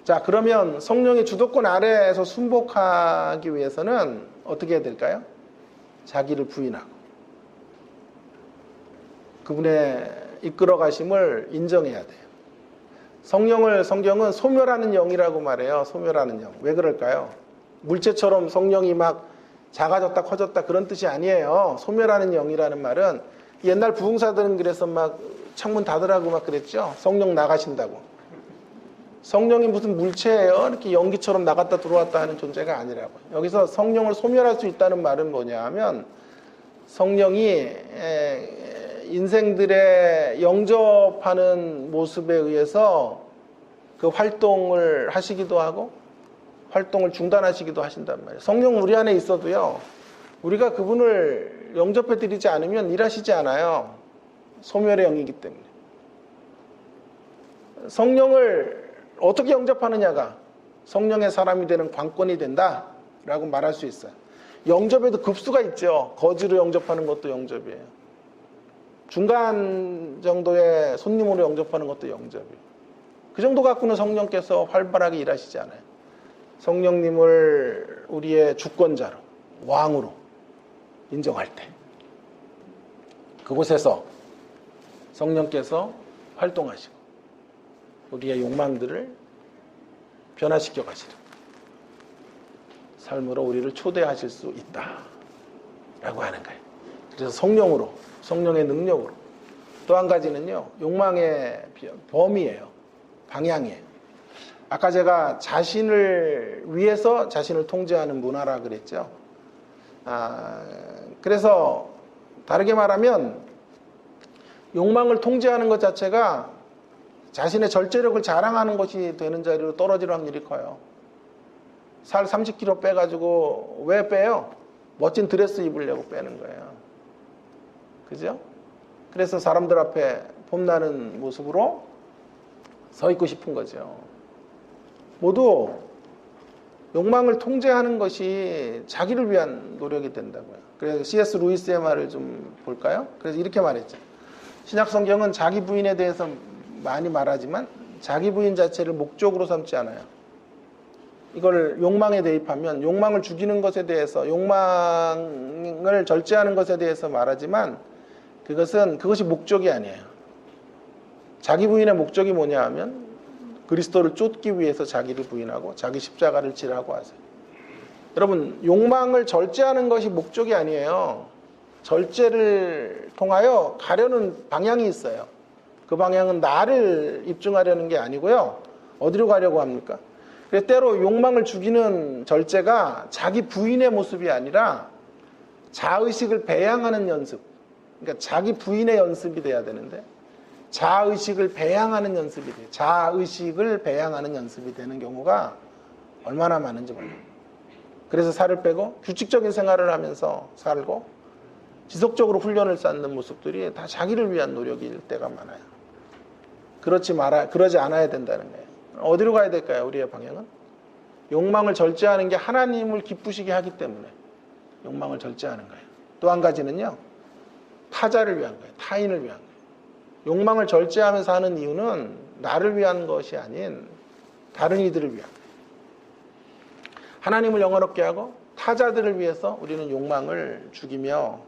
자, 그러면 성령의 주도권 아래에서 순복하기 위해서는 어떻게 해야 될까요? 자기를 부인하고 그분의 이끌어 가심을 인정해야 돼요. 성경은 소멸하는 영이라고 말해요. 소멸하는 영. 왜 그럴까요? 물체처럼 성령이 막 작아졌다 커졌다 그런 뜻이 아니에요. 소멸하는 영이라는 말은 옛날 부흥사들은 그래서 막 창문 닫으라고 막 그랬죠. 성령 나가신다고. 성령이 무슨 물체예요? 이렇게 연기처럼 나갔다 들어왔다 하는 존재가 아니라고. 여기서 성령을 소멸할 수 있다는 말은 뭐냐 하면 성령이 인생들의 영접하는 모습에 의해서 그 활동을 하시기도 하고 활동을 중단하시기도 하신단 말이에요. 성령 우리 안에 있어도요. 우리가 그분을 영접해 드리지 않으면 일하시지 않아요. 소멸의 영이기 때문에. 성령을 어떻게 영접하느냐가 성령의 사람이 되는 관건이 된다라고 말할 수 있어요. 영접에도 급수가 있죠. 거지로 영접하는 것도 영접이에요. 중간 정도의 손님으로 영접하는 것도 영접이에요. 그 정도 갖고는 성령께서 활발하게 일하시지 않아요. 성령님을 우리의 주권자로, 왕으로 인정할 때 그곳에서 성령께서 활동하시고 우리의 욕망들을 변화시켜 가시는 삶으로 우리를 초대하실 수 있다라고 하는 거예요. 그래서 성령으로, 성령의 능력으로. 또 한 가지는요, 욕망의 범위예요. 방향이에요. 아까 제가 자신을 위해서 자신을 통제하는 문화라 그랬죠. 그래서 다르게 말하면 욕망을 통제하는 것 자체가 자신의 절제력을 자랑하는 것이 되는 자리로 떨어질 확률이 커요. 살 30kg 빼가지고 왜 빼요? 멋진 드레스 입으려고 빼는 거예요. 그죠? 그래서 사람들 앞에 폼나는 모습으로 서 있고 싶은 거죠. 모두 욕망을 통제하는 것이 자기를 위한 노력이 된다고요. 그래서 C.S. 루이스의 말을 좀 볼까요? 그래서 이렇게 말했죠. 신약 성경은 자기 부인에 대해서 많이 말하지만 자기 부인 자체를 목적으로 삼지 않아요. 이걸 욕망에 대입하면 욕망을 죽이는 것에 대해서, 욕망을 절제하는 것에 대해서 말하지만 그것이 목적이 아니에요. 자기 부인의 목적이 뭐냐 하면 그리스도를 쫓기 위해서 자기를 부인하고 자기 십자가를 지라고 하세요. 여러분, 욕망을 절제하는 것이 목적이 아니에요. 절제를 통하여 가려는 방향이 있어요. 그 방향은 나를 입증하려는 게 아니고요. 어디로 가려고 합니까? 그래서 때로 욕망을 죽이는 절제가 자기 부인의 모습이 아니라 자의식을 배양하는 연습. 그러니까 자기 부인의 연습이 돼야 되는데 자의식을 배양하는 연습이 돼요. 자의식을 배양하는 연습이 되는 경우가 얼마나 많은지 몰라요. 그래서 살을 빼고 규칙적인 생활을 하면서 살고 지속적으로 훈련을 쌓는 모습들이 다 자기를 위한 노력일 때가 많아요. 그러지 않아야 된다는 거예요. 어디로 가야 될까요? 우리의 방향은? 욕망을 절제하는 게 하나님을 기쁘시게 하기 때문에 욕망을 절제하는 거예요. 또 한 가지는요. 타자를 위한 거예요. 타인을 위한 거예요. 욕망을 절제하면서 하는 이유는 나를 위한 것이 아닌 다른 이들을 위한 거예요. 하나님을 영화롭게 하고 타자들을 위해서 우리는 욕망을 죽이며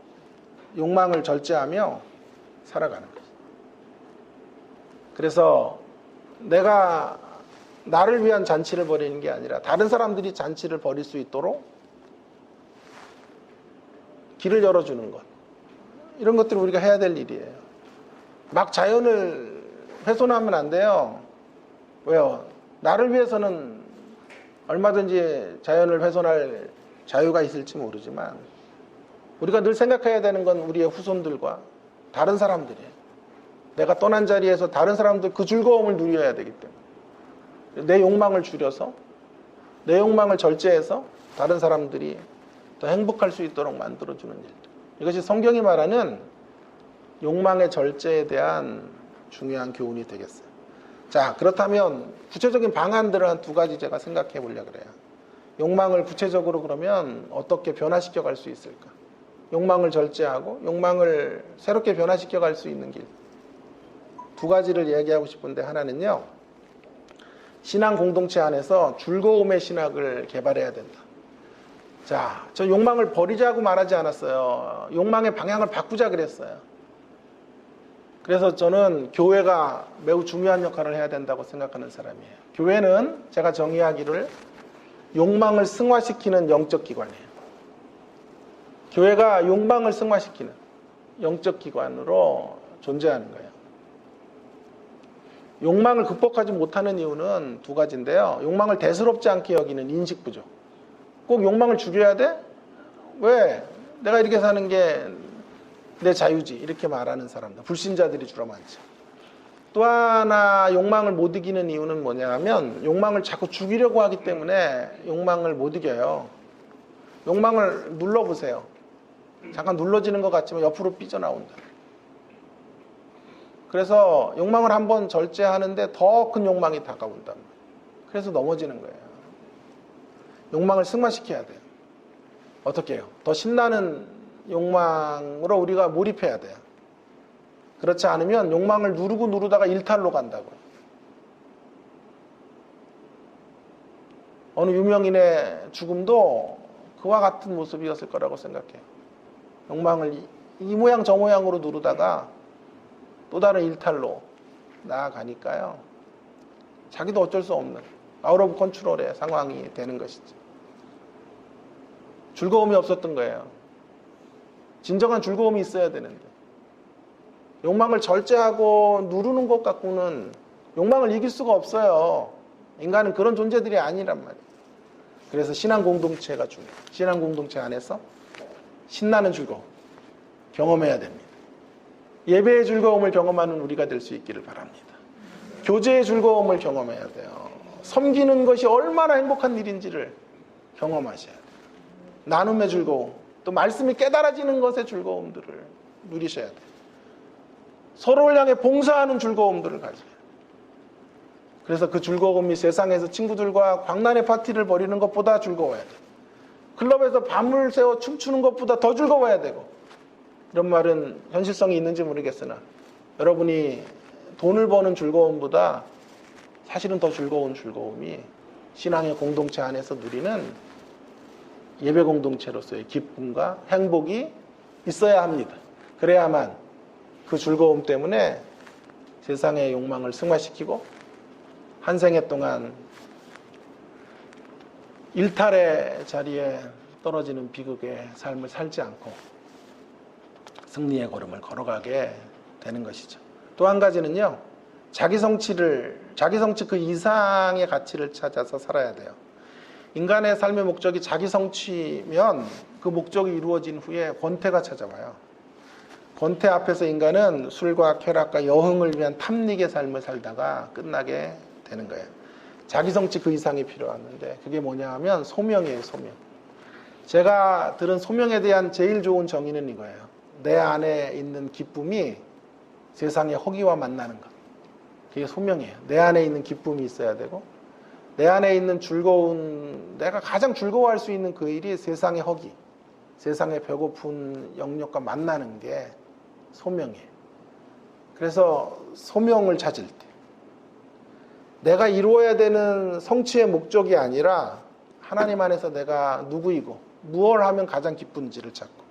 욕망을 절제하며 살아가는 거죠. 그래서 내가 나를 위한 잔치를 벌이는 게 아니라 다른 사람들이 잔치를 벌일 수 있도록 길을 열어주는 것. 이런 것들을 우리가 해야 될 일이에요. 막 자연을 훼손하면 안 돼요. 왜요? 나를 위해서는 얼마든지 자연을 훼손할 자유가 있을지 모르지만 우리가 늘 생각해야 되는 건 우리의 후손들과 다른 사람들이에요. 내가 떠난 자리에서 다른 사람들 그 즐거움을 누려야 되기 때문에 내 욕망을 줄여서 내 욕망을 절제해서 다른 사람들이 더 행복할 수 있도록 만들어주는 일들. 이것이 성경이 말하는 욕망의 절제에 대한 중요한 교훈이 되겠어요. 자, 그렇다면 구체적인 방안들을 한 두 가지 제가 생각해 보려고 그래요. 욕망을 구체적으로 그러면 어떻게 변화시켜 갈 수 있을까? 욕망을 절제하고 욕망을 새롭게 변화시켜 갈 수 있는 길. 두 가지를 이야기하고 싶은데 하나는요. 신앙 공동체 안에서 즐거움의 신학을 개발해야 된다. 자, 저 욕망을 버리자고 말하지 않았어요. 욕망의 방향을 바꾸자 그랬어요. 그래서 저는 교회가 매우 중요한 역할을 해야 된다고 생각하는 사람이에요. 교회는 제가 정의하기를 욕망을 승화시키는 영적 기관이에요. 교회가 욕망을 승화시키는 영적 기관으로 존재하는 거예요. 욕망을 극복하지 못하는 이유는 두 가지인데요. 욕망을 대수롭지 않게 여기는 인식 부족. 꼭 욕망을 죽여야 돼? 왜? 내가 이렇게 사는 게 내 자유지. 이렇게 말하는 사람들. 불신자들이 주로 많죠. 또 하나 욕망을 못 이기는 이유는 뭐냐면 욕망을 자꾸 죽이려고 하기 때문에 욕망을 못 이겨요. 욕망을 눌러보세요. 잠깐 눌러지는 것 같지만 옆으로 삐져나온다. 그래서 욕망을 한번 절제하는데 더 큰 욕망이 다가온다. 그래서 넘어지는 거예요. 욕망을 승화시켜야 돼요. 어떻게 해요? 더 신나는 욕망으로 우리가 몰입해야 돼요. 그렇지 않으면 욕망을 누르다가 일탈로 간다고요. 어느 유명인의 죽음도 그와 같은 모습이었을 거라고 생각해요. 욕망을 이 모양 저 모양으로 누르다가 또 다른 일탈로 나아가니까요. 자기도 어쩔 수 없는 아웃 오브 컨트롤의 상황이 되는 것이죠. 즐거움이 없었던 거예요. 진정한 즐거움이 있어야 되는데 욕망을 절제하고 누르는 것 갖고는 욕망을 이길 수가 없어요. 인간은 그런 존재들이 아니란 말이에요. 그래서 신앙 공동체가 중요해요. 신앙 공동체 안에서 신나는 즐거움 경험해야 됩니다. 예배의 즐거움을 경험하는 우리가 될 수 있기를 바랍니다. 교제의 즐거움을 경험해야 돼요. 섬기는 것이 얼마나 행복한 일인지를 경험하셔야 돼요. 나눔의 즐거움, 또 말씀이 깨달아지는 것의 즐거움들을 누리셔야 돼요. 서로를 향해 봉사하는 즐거움들을 가져야 돼요. 그래서 그 즐거움이 세상에서 친구들과 광란의 파티를 벌이는 것보다 즐거워야 돼요. 클럽에서 밤을 새워 춤추는 것보다 더 즐거워야 되고, 이런 말은 현실성이 있는지 모르겠으나 여러분이 돈을 버는 즐거움보다 사실은 더 즐거운 즐거움이 신앙의 공동체 안에서 누리는 예배 공동체로서의 기쁨과 행복이 있어야 합니다. 그래야만 그 즐거움 때문에 세상의 욕망을 승화시키고 한 생애 동안 일탈의 자리에 떨어지는 비극의 삶을 살지 않고 승리의 걸음을 걸어가게 되는 것이죠. 또 한 가지는요, 자기 성취 그 이상의 가치를 찾아서 살아야 돼요. 인간의 삶의 목적이 자기 성취면 그 목적이 이루어진 후에 권태가 찾아와요. 권태 앞에서 인간은 술과 쾌락과 여흥을 위한 탐닉의 삶을 살다가 끝나게 되는 거예요. 자기 성취 그 이상이 필요한데 그게 뭐냐 하면 소명이에요. 소명. 제가 들은 소명에 대한 제일 좋은 정의는 이거예요. 내 안에 있는 기쁨이 세상의 허기와 만나는 것. 그게 소명이에요. 내 안에 있는 기쁨이 있어야 되고 내 안에 있는 즐거운, 내가 가장 즐거워할 수 있는 그 일이 세상의 허기, 세상의 배고픈 영역과 만나는 게 소명이에요. 그래서 소명을 찾을 때 내가 이루어야 되는 성취의 목적이 아니라 하나님 안에서 내가 누구이고 무엇을 하면 가장 기쁜지를 찾고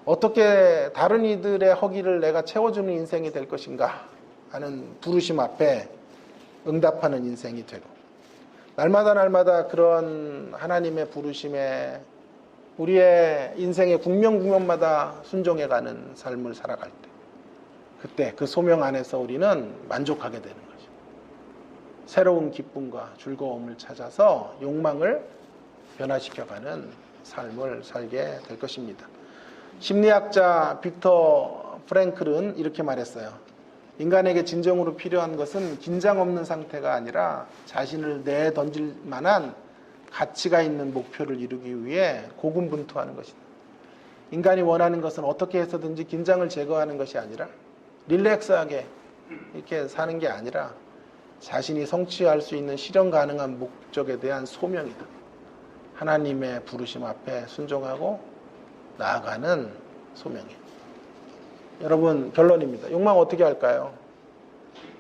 어떻게 다른 이들의 허기를 내가 채워주는 인생이 될 것인가 하는 부르심 앞에 응답하는 인생이 되고 날마다 그런 하나님의 부르심에 우리의 인생의 국면마다 순종해가는 삶을 살아갈 때 그때 그 소명 안에서 우리는 만족하게 되는 거죠. 새로운 기쁨과 즐거움을 찾아서 욕망을 변화시켜가는 삶을 살게 될 것입니다. 심리학자 빅터 프랭클은 이렇게 말했어요. 인간에게 진정으로 필요한 것은 긴장 없는 상태가 아니라 자신을 내던질 만한 가치가 있는 목표를 이루기 위해 고군분투하는 것이다. 인간이 원하는 것은 어떻게 해서든지 긴장을 제거하는 것이 아니라 릴렉스하게 이렇게 사는 게 아니라 자신이 성취할 수 있는 실현 가능한 목적에 대한 소명이다. 하나님의 부르심 앞에 순종하고 나아가는 소명이에요. 여러분, 결론입니다. 욕망 어떻게 할까요?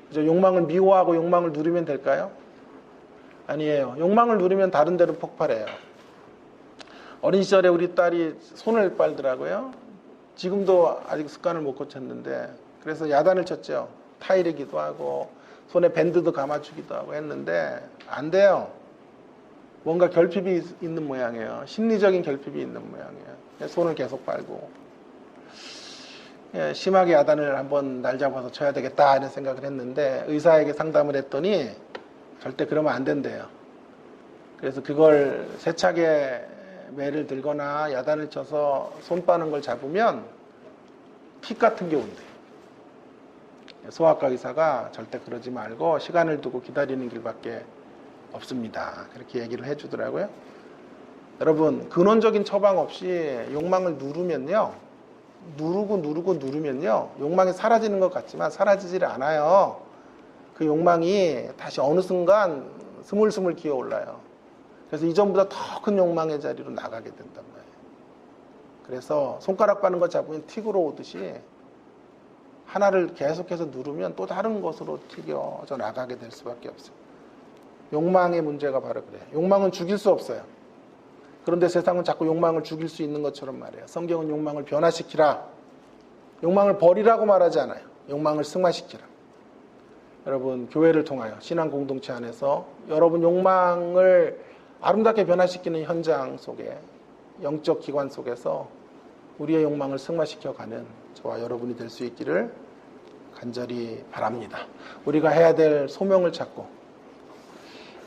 그죠? 욕망을 미워하고 욕망을 누리면 될까요? 아니에요. 욕망을 누리면 다른 데로 폭발해요. 어린 시절에 우리 딸이 손을 빨더라고요. 지금도 아직 습관을 못 고쳤는데 그래서 야단을 쳤죠. 타이르기도 하고 손에 밴드도 감아주기도 하고 했는데 안 돼요. 뭔가 결핍이 있는 모양이에요. 심리적인 결핍이 있는 모양이에요. 손을 계속 빨고 심하게 야단을 한번 날 잡아서 쳐야 되겠다 이런 생각을 했는데 의사에게 상담을 했더니 절대 그러면 안 된대요. 그래서 그걸 세차게 매를 들거나 야단을 쳐서 손 빠는 걸 잡으면 피 같은 게 온대요. 소아과 의사가 절대 그러지 말고 시간을 두고 기다리는 길밖에 없습니다. 그렇게 얘기를 해주더라고요. 여러분, 근원적인 처방 없이 욕망을 누르면요, 누르면요, 욕망이 사라지는 것 같지만 사라지질 않아요. 그 욕망이 다시 어느 순간 스물스물 기어 올라요. 그래서 이전보다 더 큰 욕망의 자리로 나가게 된단 말이에요. 그래서 손가락 빠는 거 잡으면 틱으로 오듯이 하나를 계속해서 누르면 또 다른 것으로 튀겨져 나가게 될 수밖에 없어요. 욕망의 문제가 바로 그래요. 욕망은 죽일 수 없어요. 그런데 세상은 자꾸 욕망을 죽일 수 있는 것처럼 말해요. 성경은 욕망을 변화시키라. 욕망을 버리라고 말하지 않아요. 욕망을 승화시키라. 여러분, 교회를 통하여 신앙 공동체 안에서 여러분 욕망을 아름답게 변화시키는 현장 속에, 영적 기관 속에서 우리의 욕망을 승화시켜가는 저와 여러분이 될 수 있기를 간절히 바랍니다. 우리가 해야 될 소명을 찾고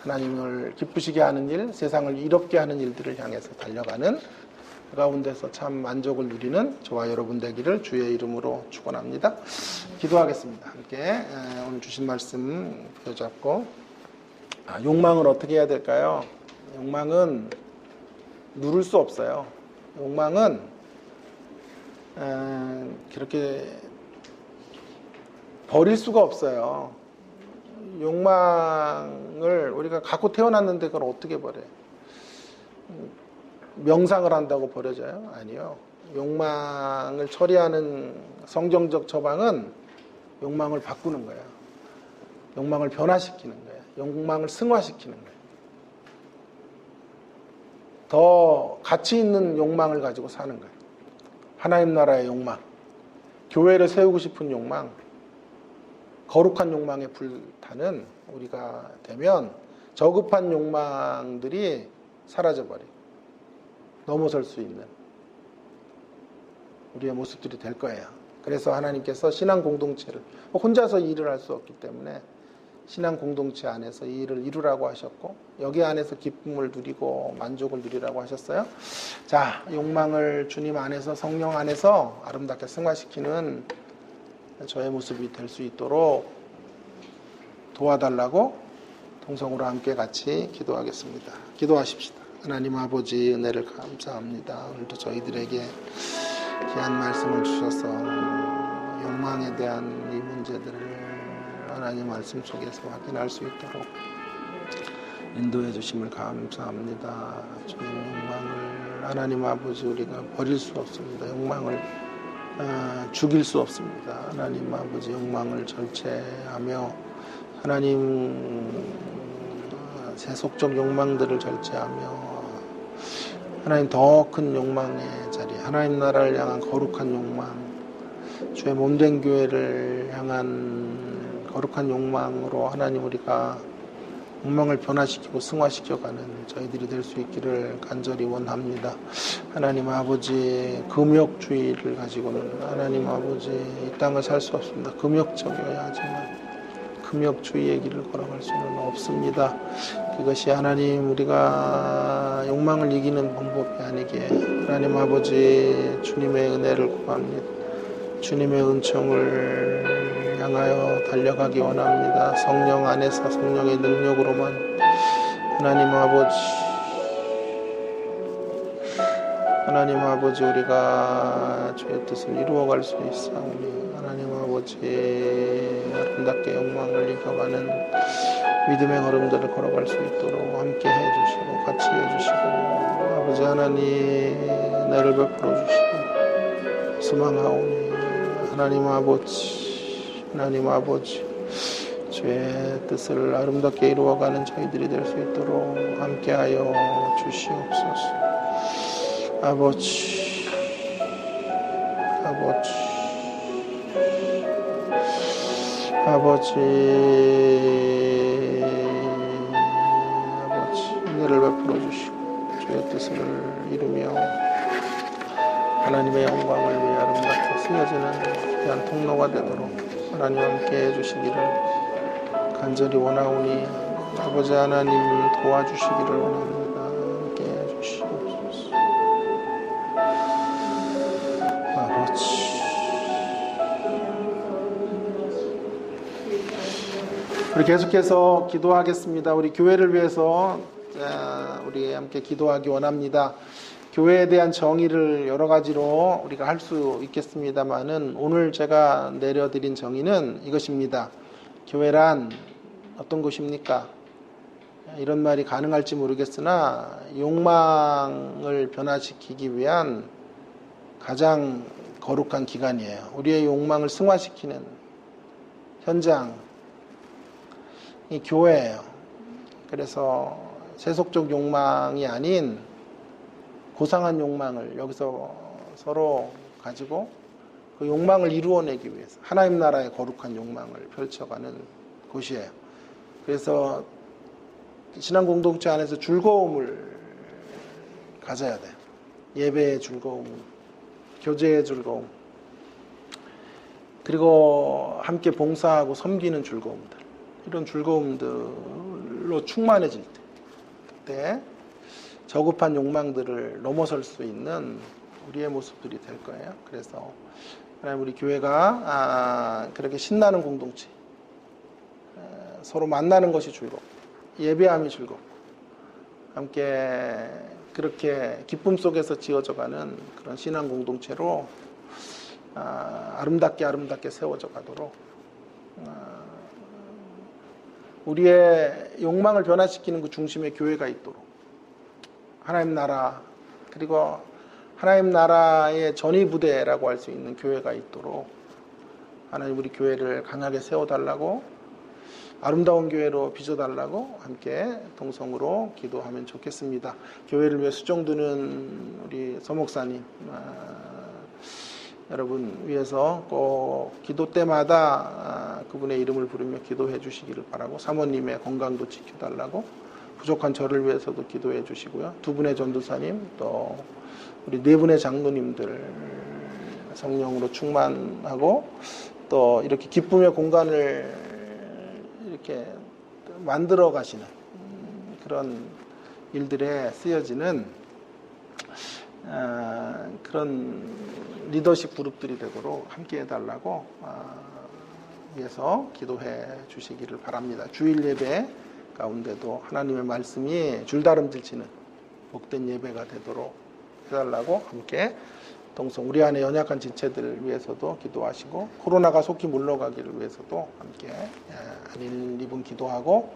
하나님을 기쁘시게 하는 일, 세상을 이롭게 하는 일들을 향해서 달려가는 그 가운데서 참 만족을 누리는 저와 여러분 되기를 주의 이름으로 축원합니다. 기도하겠습니다. 함께 오늘 주신 말씀 붙잡고 욕망을 어떻게 해야 될까요? 욕망은 누를 수 없어요. 욕망은 그렇게 버릴 수가 없어요. 욕망을 우리가 갖고 태어났는데 그걸 어떻게 버려요? 명상을 한다고 버려져요? 아니요. 욕망을 처리하는 성경적 처방은 욕망을 바꾸는 거예요. 욕망을 변화시키는 거예요. 욕망을 승화시키는 거예요. 더 가치 있는 욕망을 가지고 사는 거예요. 하나님 나라의 욕망, 교회를 세우고 싶은 욕망, 거룩한 욕망에 불타는 우리가 되면 저급한 욕망들이 사라져버려요. 넘어설 수 있는 우리의 모습들이 될 거예요. 그래서 하나님께서 신앙 공동체를, 혼자서 일을 할 수 없기 때문에 신앙 공동체 안에서 이 일을 이루라고 하셨고, 여기 안에서 기쁨을 누리고 만족을 누리라고 하셨어요. 자, 욕망을 주님 안에서, 성령 안에서 아름답게 승화시키는 저의 모습이 될 수 있도록 도와달라고 동성으로 함께 같이 기도하겠습니다. 기도하십시다. 하나님 아버지, 은혜를 감사합니다. 오늘도 저희들에게 귀한 말씀을 주셔서 욕망에 대한 이 문제들을 하나님 말씀 속에서 확인할 수 있도록 인도해 주심을 감사합니다. 주님, 욕망을 하나님 아버지 우리가 버릴 수 없습니다. 욕망을 죽일 수 없습니다. 하나님 아버지, 욕망을 절제하며 하나님 세속적 욕망들을 절제하며 하나님 더 큰 욕망의 자리, 하나님 나라를 향한 거룩한 욕망, 주의 몸된 교회를 향한 거룩한 욕망으로 하나님 우리가 욕망을 변화시키고 승화시켜가는 저희들이 될 수 있기를 간절히 원합니다. 하나님 아버지, 금욕주의를 가지고는 하나님 아버지 이 땅을 살 수 없습니다. 금욕적이어야 하지만 금욕주의의 길을 걸어갈 수는 없습니다. 그것이 하나님 우리가 욕망을 이기는 방법이 아니기에 하나님 아버지 주님의 은혜를 구합니다. 주님의 은총을 향하여 달려가기 원합니다. 성령 안에서 성령의 능력으로만 하나님 아버지 우리가 주의 뜻을 이루어갈 수 있사오니 하나님 아버지 아름답게 욕망을 이겨가는 믿음의 걸음들을 걸어갈 수 있도록 함께 해주시고 같이 해주시고 아버지 하나님 은혜를 베풀어 주시고 소망하오니 하나님 아버지 주의 뜻을 아름답게 이루어가는 저희들이 될 수 있도록 함께하여 주시옵소서. 아버지 아버지 은혜를 베풀어 주시고 주의 뜻을 이루며 하나님의 영광을 위해 아름답게 쓰여지는 귀한 통로가 되도록 하나님 함께 해주시기를 간절히 원하오니 아버지 하나님 도와주시기를 원합니다. 함께 해주시옵소서. 아버지 우리 계속해서 기도하겠습니다. 우리 교회를 위해서 우리 함께 기도하기 원합니다. 교회에 대한 정의를 여러 가지로 우리가 할 수 있겠습니다만은 오늘 제가 내려드린 정의는 이것입니다. 교회란 어떤 것입니까? 이런 말이 가능할지 모르겠으나 욕망을 변화시키기 위한 가장 거룩한 기관이에요. 우리의 욕망을 승화시키는 현장 이 교회예요. 그래서 세속적 욕망이 아닌 고상한 욕망을 여기서 서로 가지고 그 욕망을 이루어내기 위해서 하나님 나라의 거룩한 욕망을 펼쳐가는 곳이에요. 그래서 신앙 공동체 안에서 즐거움을 가져야 돼요. 예배의 즐거움, 교제의 즐거움, 그리고 함께 봉사하고 섬기는 즐거움들, 이런 즐거움들로 충만해질 때, 그때 저급한 욕망들을 넘어설 수 있는 우리의 모습들이 될 거예요. 그래서 하나님 우리 교회가 그렇게 신나는 공동체, 서로 만나는 것이 즐겁고 예배함이 즐겁고 함께 그렇게 기쁨 속에서 지어져가는 그런 신앙 공동체로 아름답게 세워져 가도록 우리의 욕망을 변화시키는 그 중심에 교회가 있도록 하나님 나라 그리고 하나님 나라의 전위부대라고 할 수 있는 교회가 있도록 하나님 우리 교회를 강하게 세워달라고 아름다운 교회로 빚어달라고 함께 동성으로 기도하면 좋겠습니다. 교회를 위해 수종드는 우리 서목사님 여러분 위해서 꼭 기도 때마다 그분의 이름을 부르며 기도해 주시기를 바라고 사모님의 건강도 지켜달라고 부족한 저를 위해서도 기도해 주시고요. 두 분의 전도사님 또 우리 네 분의 장로님들 성령으로 충만하고 또 이렇게 기쁨의 공간을 이렇게 만들어 가시는 그런 일들에 쓰여지는 그런 리더십 그룹들이 되도록 함께 해달라고 위해서 기도해 주시기를 바랍니다. 주일 예배 가운데도 하나님의 말씀이 줄다름질 치는 복된 예배가 되도록 해달라고 함께 동성 우리 안에 연약한 지체들을 위해서도 기도하시고 코로나가 속히 물러가기를 위해서도 함께 한 1, 2분 기도하고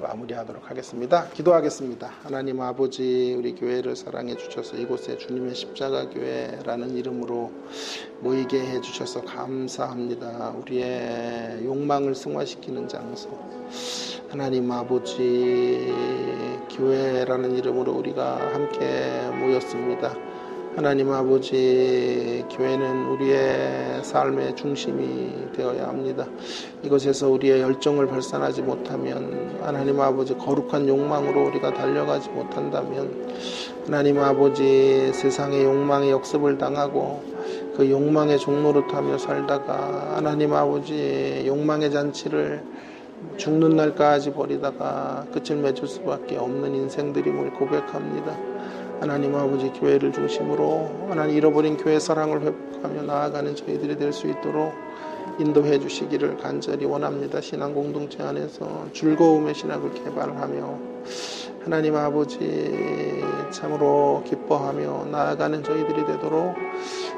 마무리하도록 하겠습니다. 기도하겠습니다. 하나님 아버지 우리 교회를 사랑해 주셔서 이곳에 주님의 십자가 교회라는 이름으로 모이게 해 주셔서 감사합니다. 우리의 욕망을 승화시키는 장소 하나님 아버지 교회라는 이름으로 우리가 함께 모였습니다. 하나님 아버지 교회는 우리의 삶의 중심이 되어야 합니다. 이것에서 우리의 열정을 발산하지 못하면 하나님 아버지 거룩한 욕망으로 우리가 달려가지 못한다면 하나님 아버지 세상의 욕망의 역습을 당하고 그 욕망의 종노릇하며 살다가 하나님 아버지 욕망의 잔치를 죽는 날까지 버리다가 끝을 맺을 수밖에 없는 인생들임을 고백합니다. 하나님 아버지 교회를 중심으로 하나님 잃어버린 교회 사랑을 회복하며 나아가는 저희들이 될 수 있도록 인도해 주시기를 간절히 원합니다. 신앙 공동체 안에서 즐거움의 신학을 개발하며 하나님 아버지 참으로 기뻐하며 나아가는 저희들이 되도록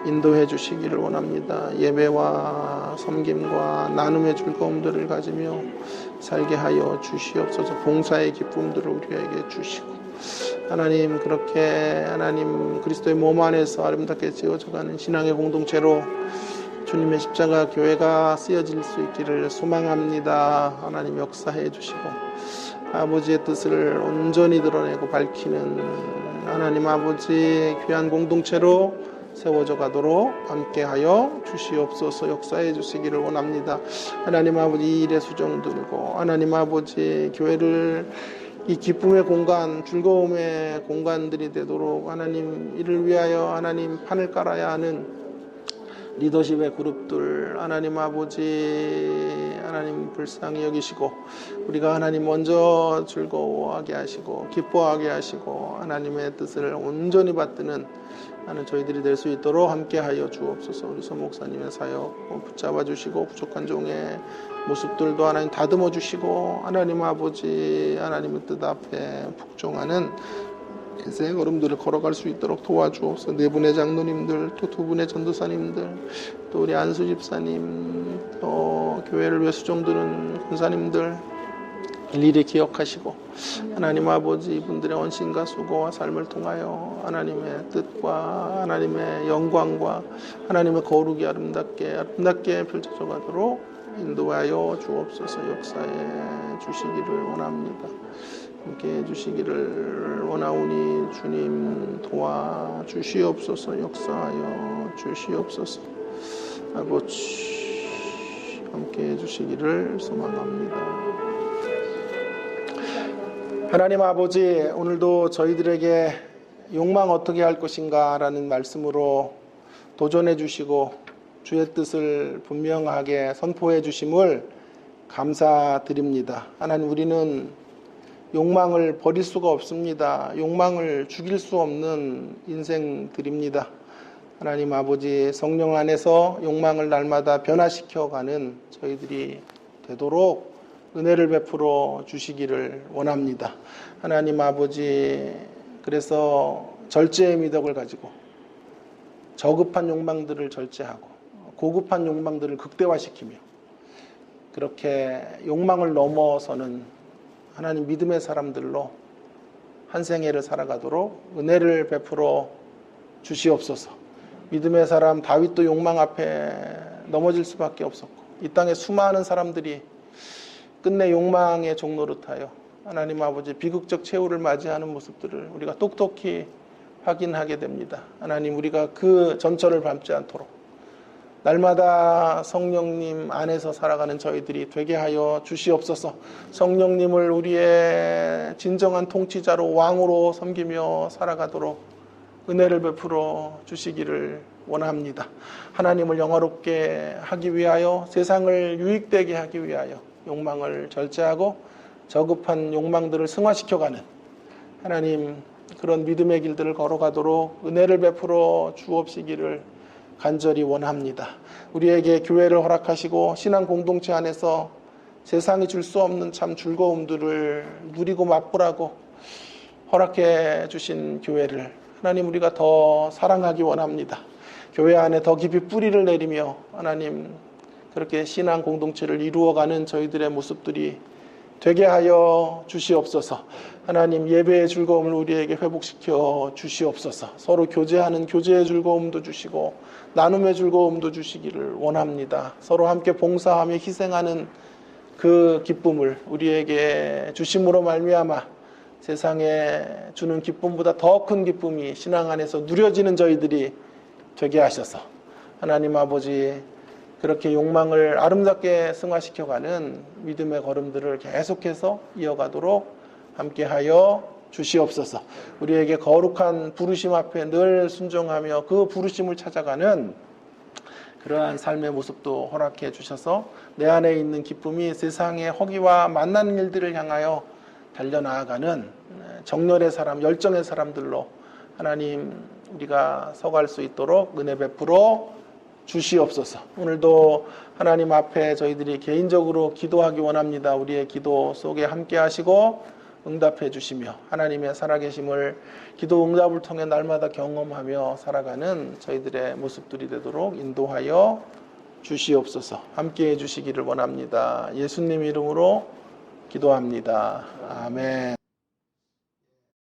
인도해 주시기를 원합니다. 예배와 섬김과 나눔의 즐거움들을 가지며 살게 하여 주시옵소서. 봉사의 기쁨들을 우리에게 주시고 하나님 그렇게 하나님 그리스도의 몸 안에서 아름답게 지어져가는 신앙의 공동체로 주님의 십자가 교회가 쓰여질 수 있기를 소망합니다. 하나님 역사해 주시고 아버지의 뜻을 온전히 드러내고 밝히는 하나님 아버지 귀한 공동체로 세워져 가도록 함께하여 주시옵소서. 역사해 주시기를 원합니다. 하나님 아버지, 이 일에 수종 들고 하나님 아버지, 교회를 이 기쁨의 공간, 즐거움의 공간들이 되도록 하나님, 이를 위하여 하나님 판을 깔아야 하는 리더십의 그룹들 하나님 아버지, 하나님 불쌍히 여기시고 우리가 하나님 먼저 즐거워하게 하시고 기뻐하게 하시고 하나님의 뜻을 온전히 받드는 하는 저희들이 될 수 있도록 함께하여 주옵소서. 우리 서 목사님의 사역 붙잡아 주시고 부족한 종의 모습들도 하나님 다듬어 주시고 하나님 아버지, 하나님의 뜻 앞에 복종하는 인생의 걸음들을 걸어갈 수 있도록 도와주옵소서. 네 분의 장로님들, 또 두 분의 전도사님들, 또 우리 안수 집사님, 또 교회를 위해 수종드는 군사님들 일일이 기억하시고 하나님 아버지, 이분들의 헌신과 수고와 삶을 통하여 하나님의 뜻과 하나님의 영광과 하나님의 거룩이 아름답게 펼쳐져 가도록 인도하여 주옵소서. 역사해 주시기를 원합니다. 함께 해주시기를 원하오니 주님 도와주시옵소서. 역사하여 주시옵소서. 아버지, 함께 해주시기를 소망합니다. 하나님 아버지, 오늘도 저희들에게 욕망 어떻게 할 것인가 라는 말씀으로 도전해 주시고 주의 뜻을 분명하게 선포해 주심을 감사드립니다. 하나님, 우리는 욕망을 버릴 수가 없습니다. 욕망을 죽일 수 없는 인생들입니다. 하나님 아버지, 성령 안에서 욕망을 날마다 변화시켜가는 저희들이 되도록 은혜를 베풀어 주시기를 원합니다. 하나님 아버지, 그래서 절제의 미덕을 가지고 저급한 욕망들을 절제하고 고급한 욕망들을 극대화시키며 그렇게 욕망을 넘어서는 하나님 믿음의 사람들로 한 생애를 살아가도록 은혜를 베풀어 주시옵소서. 믿음의 사람 다윗도 욕망 앞에 넘어질 수밖에 없었고 이 땅에 수많은 사람들이 끝내 욕망의 종노릇하여 하나님 아버지 비극적 최후를 맞이하는 모습들을 우리가 똑똑히 확인하게 됩니다. 하나님, 우리가 그 전철을 밟지 않도록 날마다 성령님 안에서 살아가는 저희들이 되게 하여 주시옵소서. 성령님을 우리의 진정한 통치자로 왕으로 섬기며 살아가도록 은혜를 베풀어 주시기를 원합니다. 하나님을 영화롭게 하기 위하여, 세상을 유익되게 하기 위하여 욕망을 절제하고 저급한 욕망들을 승화시켜가는 하나님, 그런 믿음의 길들을 걸어가도록 은혜를 베풀어 주옵시기를 간절히 원합니다. 우리에게 교회를 허락하시고 신앙 공동체 안에서 세상이 줄 수 없는 참 즐거움들을 누리고 맛보라고 허락해 주신 교회를 하나님, 우리가 더 사랑하기 원합니다. 교회 안에 더 깊이 뿌리를 내리며 하나님, 그렇게 신앙 공동체를 이루어가는 저희들의 모습들이 되게 하여 주시옵소서. 하나님, 예배의 즐거움을 우리에게 회복시켜 주시옵소서. 서로 교제하는 교제의 즐거움도 주시고 나눔의 즐거움도 주시기를 원합니다. 서로 함께 봉사하며 희생하는 그 기쁨을 우리에게 주심으로 말미암아 세상에 주는 기쁨보다 더 큰 기쁨이 신앙 안에서 누려지는 저희들이 되게 하셔서 하나님 아버지, 그렇게 욕망을 아름답게 승화시켜가는 믿음의 걸음들을 계속해서 이어가도록 함께하여 주시옵소서. 우리에게 거룩한 부르심 앞에 늘 순종하며 그 부르심을 찾아가는 그러한 삶의 모습도 허락해 주셔서 내 안에 있는 기쁨이 세상의 허기와 만나는 일들을 향하여 달려나아가는 정열의 사람, 열정의 사람들로 하나님, 우리가 서갈 수 있도록 은혜 베풀어 주시옵소서. 오늘도 하나님 앞에 저희들이 개인적으로 기도하기 원합니다. 우리의 기도 속에 함께 하시고 응답해 주시며 하나님의 살아계심을 기도 응답을 통해 날마다 경험하며 살아가는 저희들의 모습들이 되도록 인도하여 주시옵소서. 함께 해 주시기를 원합니다. 예수님 이름으로 기도합니다. 아멘.